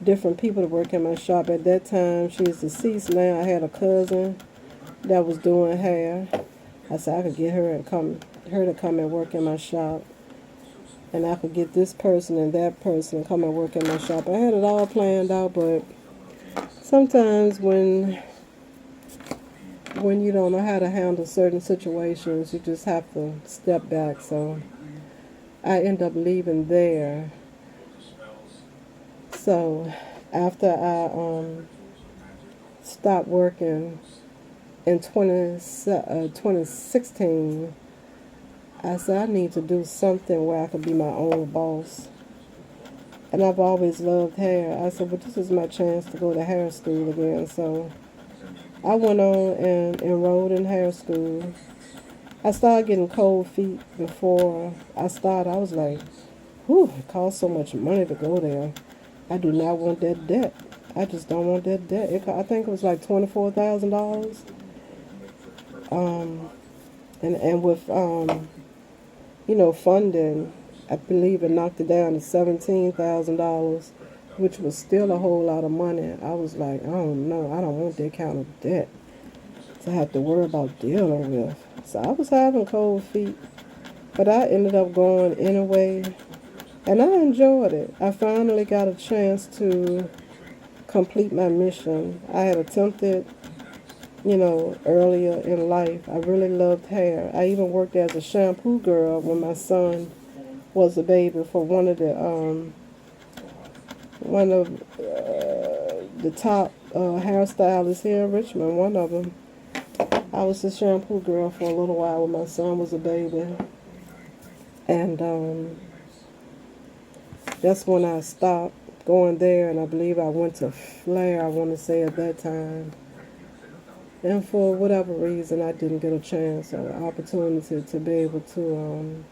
different people to work in my shop. At that time, she's deceased now. I had a cousin that was doing hair. I said I could get her to come and work in my shop. And I could get this person and that person to come and work in my shop. I had it all planned out, but sometimes when you don't know how to handle certain situations, you just have to step back. So I end up leaving there. So after I stopped working in 2016, I said I need to do something where I could be my own boss. And I've always loved hair. I said, but this is my chance to go to hair school again. So I went on and enrolled in hair school. I started getting cold feet before I started. I was like, whew, it costs so much money to go there. I do not want that debt. I just don't want that debt. I think it was like $24,000. And with funding, I believe it knocked it down to $17,000, which was still a whole lot of money. I was like, oh no, I don't want that kind of debt to have to worry about dealing with. So I was having cold feet, but I ended up going anyway. And I enjoyed it. I finally got a chance to complete my mission. I had attempted, earlier in life. I really loved hair. I even worked as a shampoo girl when my son was a baby for one of the top hairstylists here in Richmond. One of them. I was a shampoo girl for a little while when my son was a baby, and that's when I stopped going there, and I believe I went to Flair, I want to say, at that time. And for whatever reason, I didn't get a chance or opportunity to be able to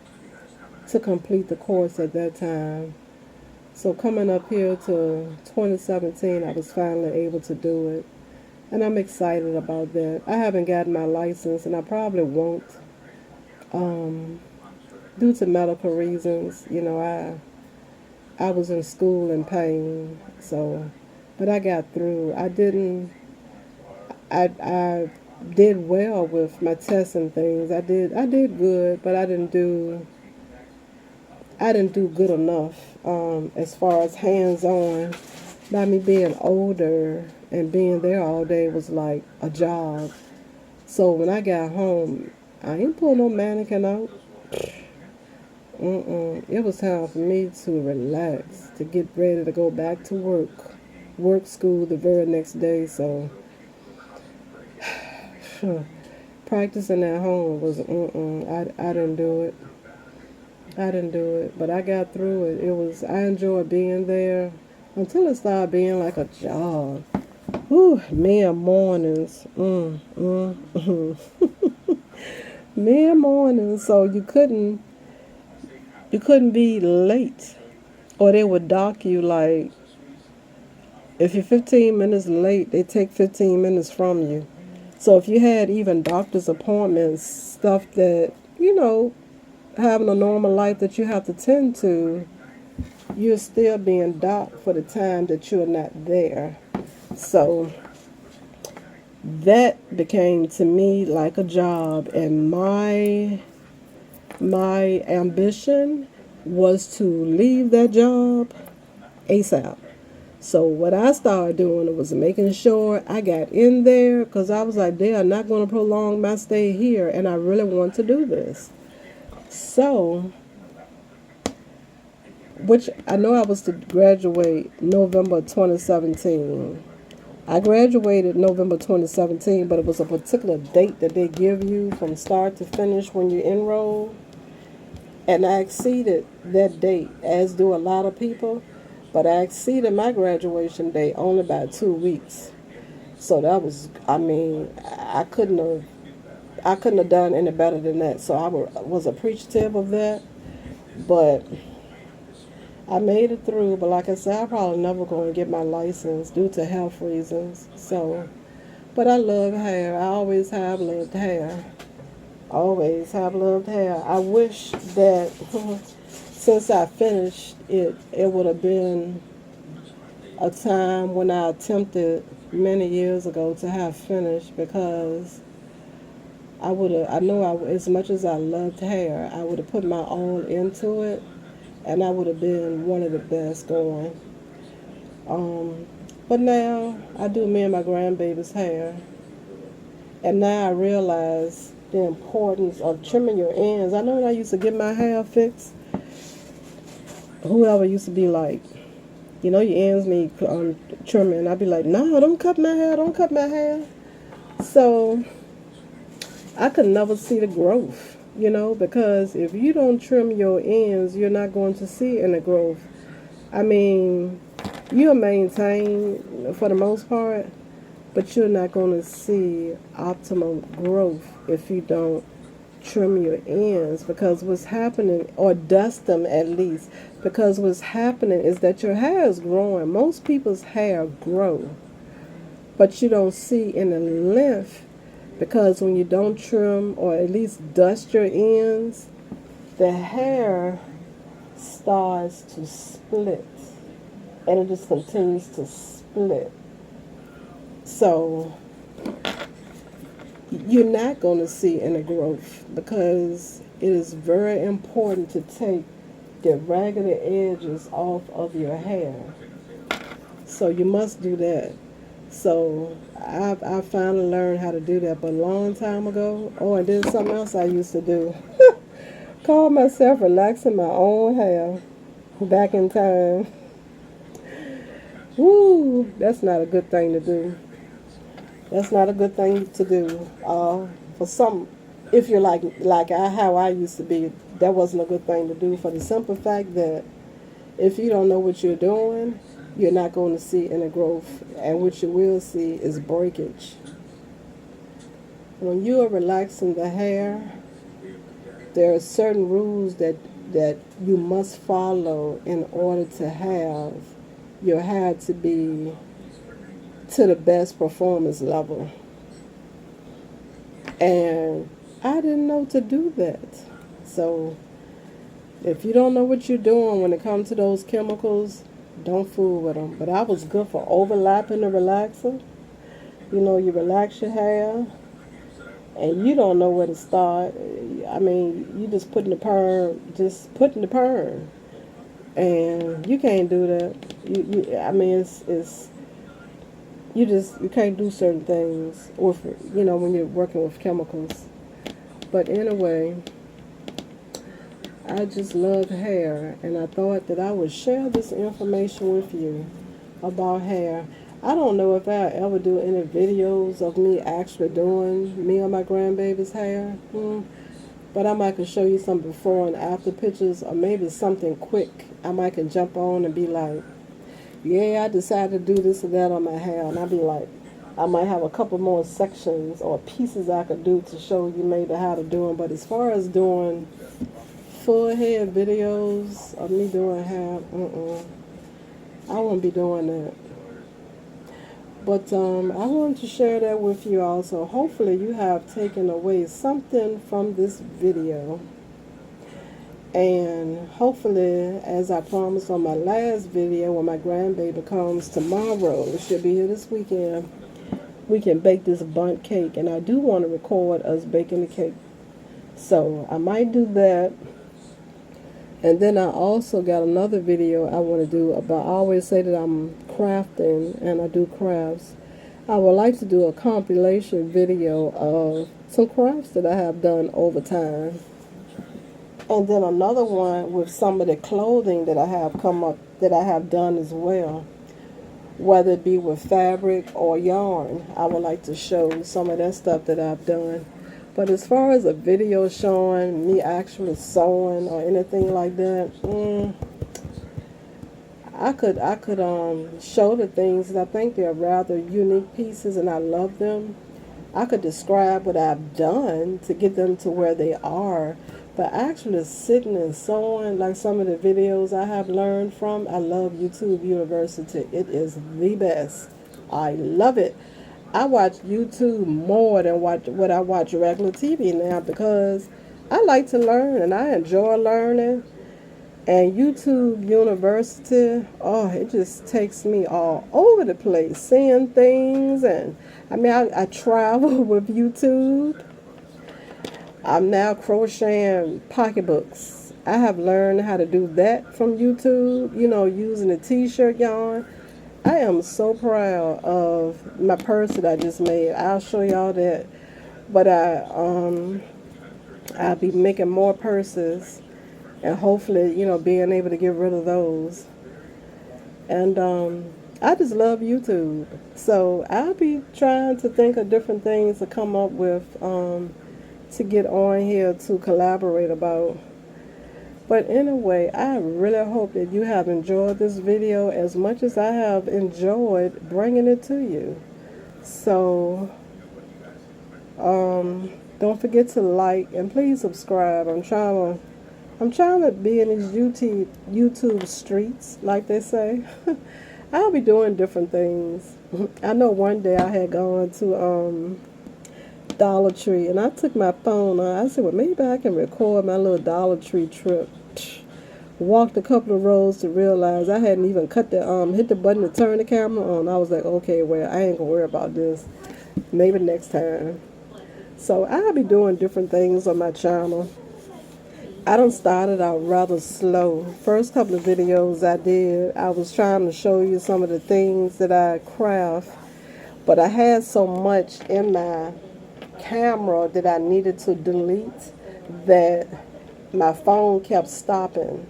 complete the course at that time. So coming up here to 2017, I was finally able to do it. And I'm excited about that. I haven't gotten my license, and I probably won't due to medical reasons. I was in school in pain, but I got through. I did well with my tests and things. I did good, but I didn't do good enough as far as hands-on. By me being older and being there all day was like a job. So when I got home, I ain't pull no mannequin out. It was time for me to relax, to get ready to go back to work school the very next day. So practicing at home was I didn't do it. But I got through it. I enjoyed being there until it started being like a job. Whew, mere mornings. Mere mornings. So you couldn't be late, or they would dock you. Like, if you're 15 minutes late, they take 15 minutes from you. So if you had even doctor's appointments, stuff that, having a normal life that you have to tend to, you're still being docked for the time that you're not there. So that became to me like a job, and my ambition was to leave that job ASAP. So what I started doing was making sure I got in there, because I was like, they are not going to prolong my stay here, and I really want to do this. So, which I know I was to graduate November 2017. I graduated November 2017, but it was a particular date that they give you from start to finish when you enroll. And I exceeded that date, as do a lot of people. But I exceeded my graduation date only by 2 weeks. So that was, I mean, I couldn't have done any better than that. So was appreciative of that. But I made it through. But like I said, I'm probably never going to get my license due to health reasons. So, but I love hair. I always have loved hair. Always have loved hair. I wish that since I finished it, it would have been a time when I attempted many years ago to have finished, because I would have, I know as much as I loved hair, I would have put my all into it, and I would have been one of the best going. Um, but now I do me and my grandbaby's hair, and now I realize the importance of trimming your ends. I know when I used to get my hair fixed, whoever used to be like, you know, your ends need trimming. I'd be like, no, don't cut my hair, don't cut my hair. So I could never see the growth, you know, because if you don't trim your ends, you're not going to see any growth. I mean, you'll maintain for the most part, but you're not going to see optimal growth if you don't trim your ends, because what's happening, or dust them at least, because what's happening is that your hair is growing. Most people's hair grow, but you don't see any length, because when you don't trim or at least dust your ends, the hair starts to split, and it just continues to split. So you're not going to see any growth, because it is very important to take the raggedy edges off of your hair. So you must do that. So I finally learned how to do that, but a long time ago. Oh, and then something else I used to do. Call myself relaxing my own hair back in time. Woo, that's not a good thing to do. That's not a good thing to do. For some, if you're like how I used to be, that wasn't a good thing to do, for the simple fact that if you don't know what you're doing, you're not going to see any growth, and what you will see is breakage. When you are relaxing the hair, there are certain rules that you must follow in order to have your hair to be to the best performance level. And I didn't know to do that. So if you don't know what you're doing when it comes to those chemicals, don't fool with them. But I was good for overlapping the relaxer. You know, you relax your hair, and you don't know where to start. I mean, you just put in the perm, and you can't do that. I mean, it's you can't do certain things with, you know, when you're working with chemicals. But anyway, I just love hair, and I thought that I would share this information with you about hair. I don't know if I'll ever do any videos of me actually doing me or my grandbaby's hair, but I might can show you some before and after pictures, or maybe something quick. I might can jump on and be like, yeah, I decided to do this or that on my hair, and I'll be like, I might have a couple more sections or pieces I could do to show you maybe how to do them. But as far as doing full head videos of me doing hair, I won't be doing that. But I wanted to share that with you also. Hopefully you have taken away something from this video. And hopefully, as I promised on my last video, when my grandbaby comes tomorrow, she'll be here this weekend, we can bake this bundt cake. And I do want to record us baking the cake. So I might do that. And then I also got another video I want to do about, I always say that I'm crafting and I do crafts. I would like to do a compilation video of some crafts that I have done over time. And then another one with some of the clothing that I have come up, that I have done as well. Whether it be with fabric or yarn, I would like to show some of that stuff that I've done. But as far as a video showing me actually sewing or anything like that, I could show the things, and I think they're rather unique pieces, and I love them. I could describe what I've done to get them to where they are, but actually sitting and sewing, like some of the videos I have learned from, I love YouTube University. It is the best. I love it. I watch YouTube more than what I watch regular TV now, because I like to learn and I enjoy learning. And YouTube University, oh, it just takes me all over the place, seeing things. And I mean, I travel with YouTube. I'm now crocheting pocketbooks. I have learned how to do that from YouTube, using a t-shirt yarn. I am so proud of my purse that I just made. I'll show y'all that. But I'll be making more purses, and hopefully, being able to get rid of those. And I just love YouTube. So I'll be trying to think of different things to come up with to get on here to collaborate about. But anyway, I really hope that you have enjoyed this video as much as I have enjoyed bringing it to you. So, don't forget to like and please subscribe. I'm trying to be in these YouTube streets, like they say. I'll be doing different things. I know one day I had gone to Dollar Tree, and I took my phone on. I said, well, maybe I can record my little Dollar Tree trip. Walked a couple of rows to realize I hadn't even hit the button to turn the camera on. I was like, okay, well, I ain't gonna worry about this. Maybe next time. So I'll be doing different things on my channel. I done started out rather slow. First couple of videos I did, I was trying to show you some of the things that I craft, but I had so much in my camera that I needed to delete that my phone kept stopping.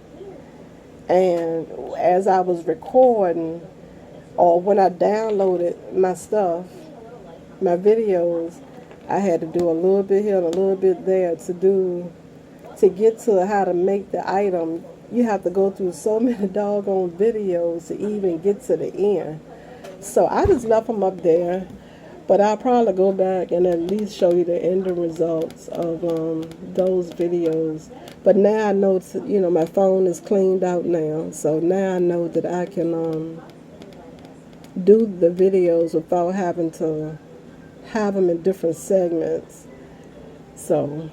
And as I was recording, or when I downloaded my stuff, my videos, I had to do a little bit here and a little bit there to get to how to make the item. You have to go through so many doggone videos to even get to the end. So I just left them up there, but I'll probably go back and at least show you the end results of those videos. But now I know, my phone is cleaned out now, so now I know that I can do the videos without having to have them in different segments. So,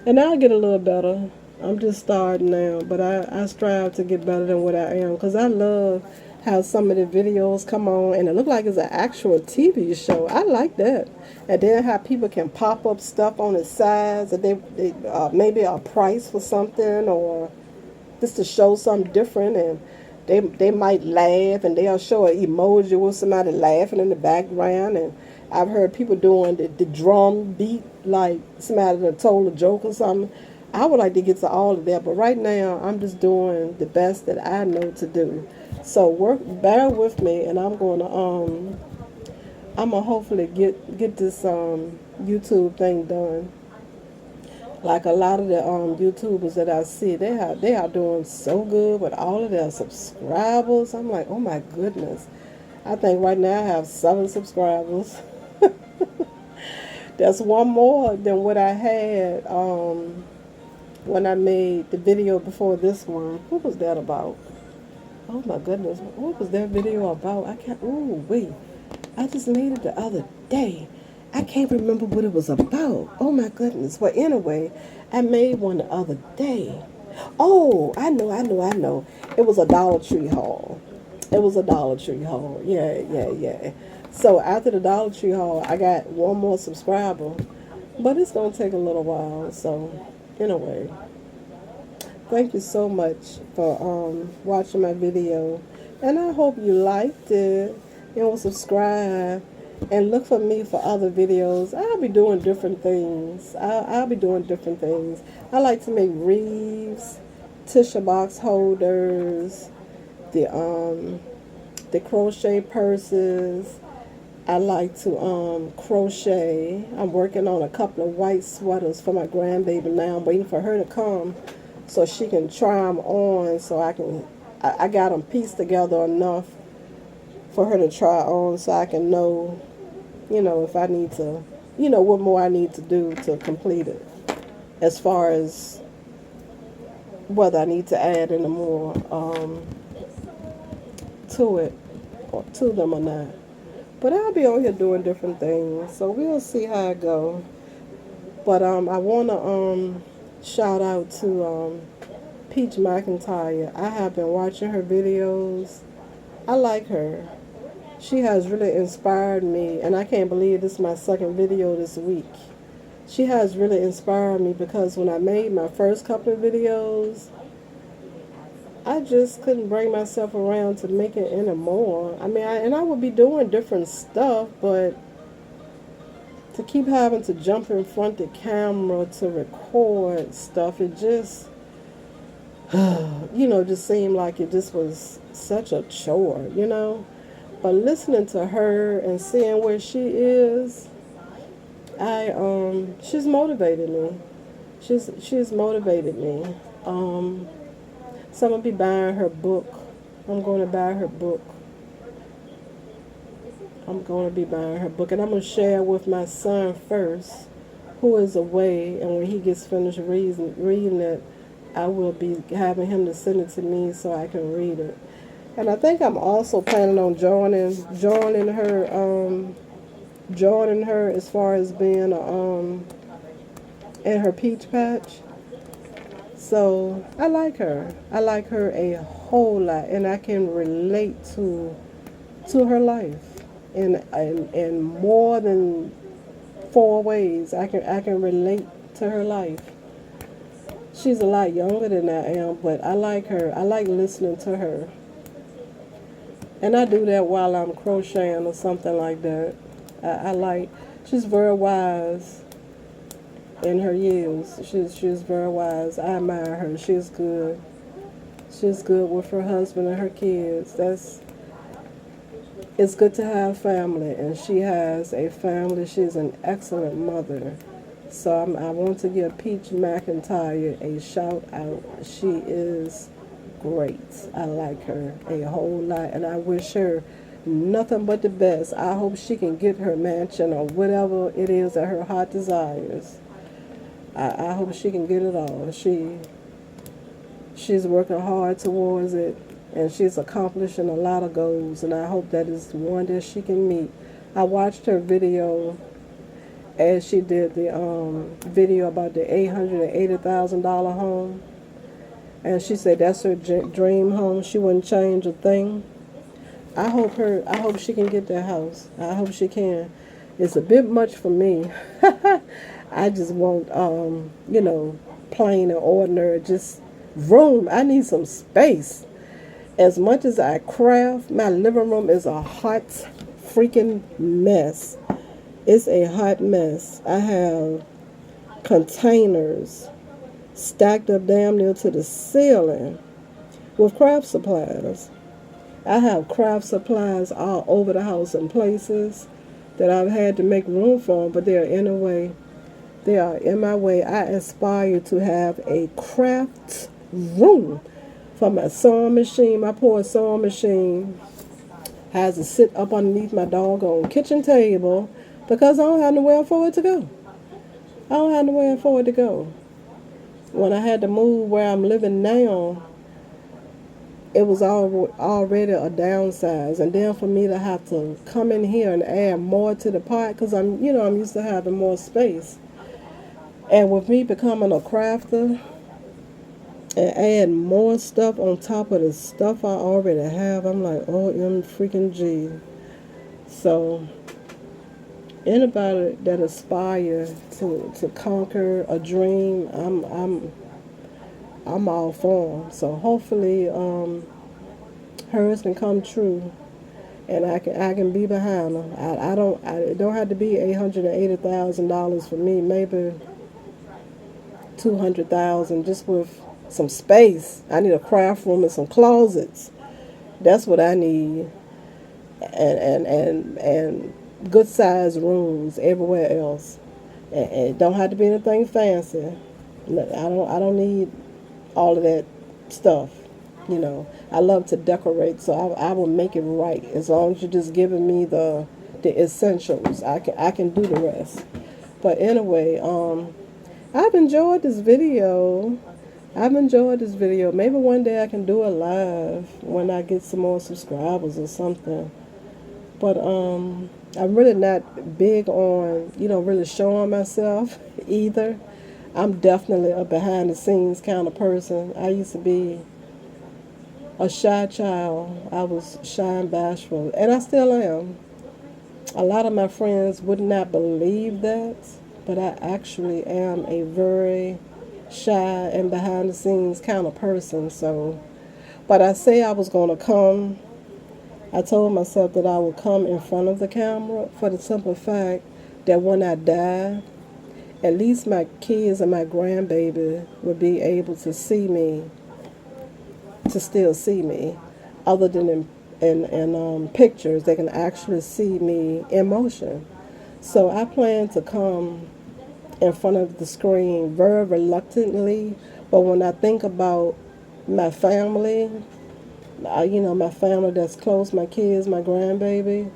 and I'll get a little better. I'm just starting now, but I strive to get better than what I am, because I love how some of the videos come on and it look like it's an actual TV show. I like that. And then how people can pop up stuff on the sides, and they maybe a price for something, or just to show something different, and they might laugh and they'll show an emoji with somebody laughing in the background. And I've heard people doing the drum beat, like somebody that told a joke or something. I would like to get to all of that, but right now I'm just doing the best that I know to do. So bear with me, and I'm gonna hopefully get this YouTube thing done. Like a lot of the YouTubers that I see, they are doing so good with all of their subscribers. I'm like, oh my goodness. I think right now I have 7 subscribers. That's one more than what I had when I made the video before this one. What was that about? Oh my goodness, what was that video about? I just made it the other day. I can't remember what it was about. Oh my goodness. Well, anyway, I made one the other day. Oh, I know. It was a Dollar Tree haul. Yeah. So after the Dollar Tree haul, I got one more subscriber, but it's gonna take a little while. So, anyway, thank you so much for watching my video, and I hope you liked it and will subscribe and look for me for other videos. I'll be doing different things. I'll be doing different things. I like to make wreaths, tissue box holders, the crochet purses. I like to crochet. I'm working on a couple of white sweaters for my grandbaby now. I'm waiting for her to come so she can try them on, so I got them pieced together enough for her to try on, so I can know, if I need to, what more I need to do to complete it, as far as whether I need to add any more to it, or to them or not. But I'll be on here doing different things, so we'll see how it go. But I want to shout out to Peach McIntyre. I have been watching her videos. I like her. She has really inspired me, and I can't believe this is my second video this week. She has really inspired me because when I made my first couple of videos, I just couldn't bring myself around to make it anymore. I mean, I would be doing different stuff, but to keep having to jump in front of the camera to record stuff, it just, just seemed like it just was such a chore. But listening to her and seeing where she is, she's motivated me. She's motivated me. So I'm going to be buying her book. I'm going to buy her book. I'm going to be buying her book. And I'm going to share with my son first, who is away. And when he gets finished reading it, I will be having him to send it to me so I can read it. And I think I'm also planning on joining her as far as being in her peach patch. So I like her. I like her a whole lot, and I can relate to her life in more than 4 ways. I can relate to her life. She's a lot younger than I am, but I like her. I like listening to her. And I do that while I'm crocheting or something like that. She's very wise in her years. She's very wise. I admire her. She's good. She's good with her husband and her kids. It's good to have family, and she has a family. She's an excellent mother. So I want to give Peach McIntyre a shout out. She is great. I like her a whole lot, and I wish her nothing but the best. I hope she can get her mansion or whatever it is that her heart desires. I hope she can get it all. She's working hard towards it, and she's accomplishing a lot of goals, and I hope that is one that she can meet. I watched her video as she did the video about the $880,000 home, and she said that's her dream home. She wouldn't change a thing. I hope she can get that house. I hope she can. It's a bit much for me. I just want, plain and ordinary, just room. I need some space. As much as I craft, my living room is a hot freaking mess. It's a hot mess. I have containers stacked up damn near to the ceiling with craft supplies. I have craft supplies all over the house in places that I've had to make room for them, but they are in a way. They are in my way. I aspire to have a craft room for my sewing machine. My poor sewing machine has to sit up underneath my doggone kitchen table because I don't have nowhere for it to go. I don't have nowhere for it to go. When I had to move where I'm living now, it was already a downsize, and then for me to have to come in here and add more to the pot, because I'm used to having more space. And with me becoming a crafter and add more stuff on top of the stuff I already have, I'm like, OM freaking G. So anybody that aspire to conquer a dream, I'm all for them. So hopefully hers can come true, and I can be behind them. It don't have to be $880,000 for me. Maybe 200,000 just with some space. I need a craft room and some closets. That's what I need, and good sized rooms everywhere else. And it don't have to be anything fancy. I don't need all of that stuff. I love to decorate, so I will make it right as long as you're just giving me the essentials. I can do the rest. But anyway, I've enjoyed this video. Maybe one day I can do a live when I get some more subscribers or something. But I'm really not big on, really showing myself either. I'm definitely a behind the scenes kind of person. I used to be a shy child. I was shy and bashful, and I still am. A lot of my friends would not believe that, but I actually am a very shy and behind the scenes kind of person. So, but I say I was going to come. I told myself that I would come in front of the camera for the simple fact that when I die, at least my kids and my grandbaby would be able to see me, to still see me, other than in pictures. They can actually see me in motion. So I plan to come in front of the screen very reluctantly, but when I think about my family, my family that's close, my kids, my grandbaby,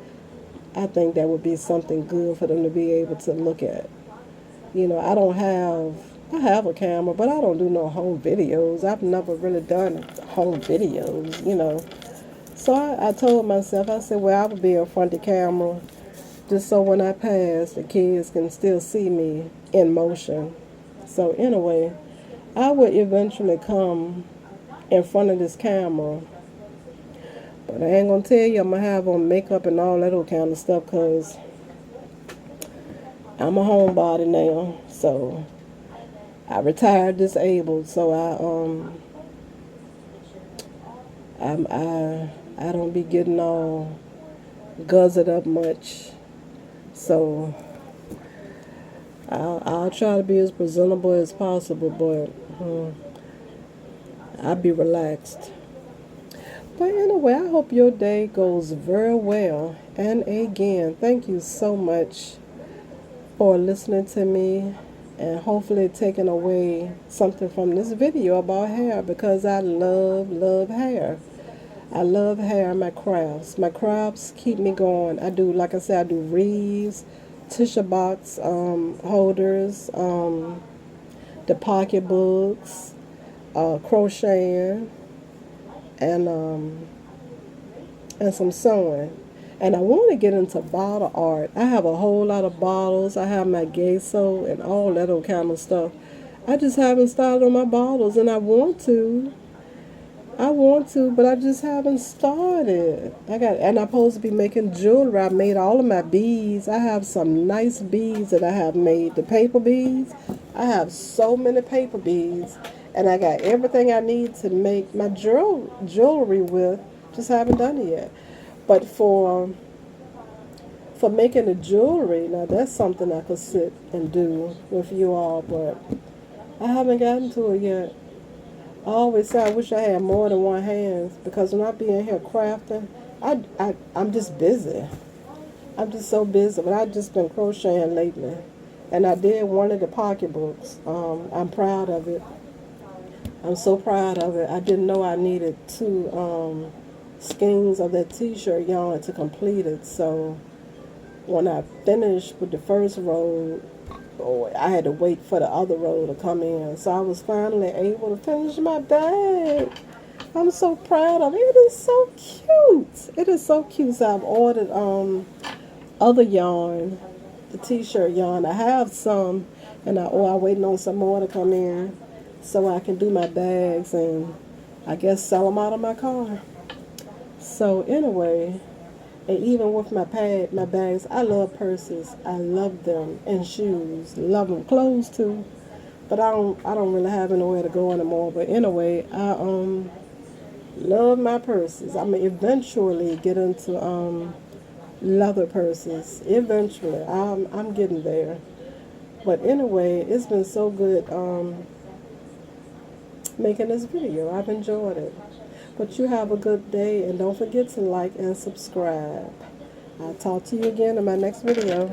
I think that would be something good for them to be able to look at. I have a camera, but I don't do no home videos. I've never really done home videos. So I told myself, I said, well, I would be in front of the camera just so when I pass, the kids can still see me in motion. So anyway, I would eventually come in front of this camera. But I ain't going to tell you I'm going to have on makeup and all that old kind of stuff, because I'm a homebody now. So I retired disabled, so I don't be getting all guzzled up much. So I'll try to be as presentable as possible, but I'll be relaxed. But anyway, I hope your day goes very well. And again, thank you so much for listening to me, and hopefully taking away something from this video about hair, because I love hair. I love hair and my crafts. My crafts keep me going. Like I said, I do wreaths, tissue box holders, the pocketbooks, crocheting, and some sewing. And I want to get into bottle art. I have a whole lot of bottles. I have my gesso and all that old kind of stuff. I just haven't started on my bottles, and I want to, but I just haven't started. And I'm supposed to be making jewelry. I made all of my beads. I have some nice beads that I have made. The paper beads. I have so many paper beads, and I got everything I need to make my jewelry with. Just haven't done it yet. But for making the jewelry, now that's something I could sit and do with you all, but I haven't gotten to it yet. I always say I wish I had more than one hand, because when I be in here crafting, I'm just busy. I'm just so busy, but I've just been crocheting lately. And I did one of the pocketbooks. I'm proud of it. I'm so proud of it. I didn't know I needed two skeins of that t-shirt yarn to complete it. So when I finished with the first roll, I had to wait for the other roll to come in. So I was finally able to finish my bag. I'm so proud of it. It is so cute. It is so cute. So I've ordered other yarn, the t-shirt yarn. I have some, and I'm waiting on some more to come in so I can do my bags and I guess sell them out of my car. So anyway, And even with my bags, I love purses. I love them, and shoes. Love them. Clothes too. But I don't really have anywhere to go anymore. But anyway, I love my purses. I'm gonna eventually get into leather purses. Eventually, I'm getting there. But anyway, it's been so good making this video. I've enjoyed it. But you have a good day, and don't forget to like and subscribe. I'll talk to you again in my next video.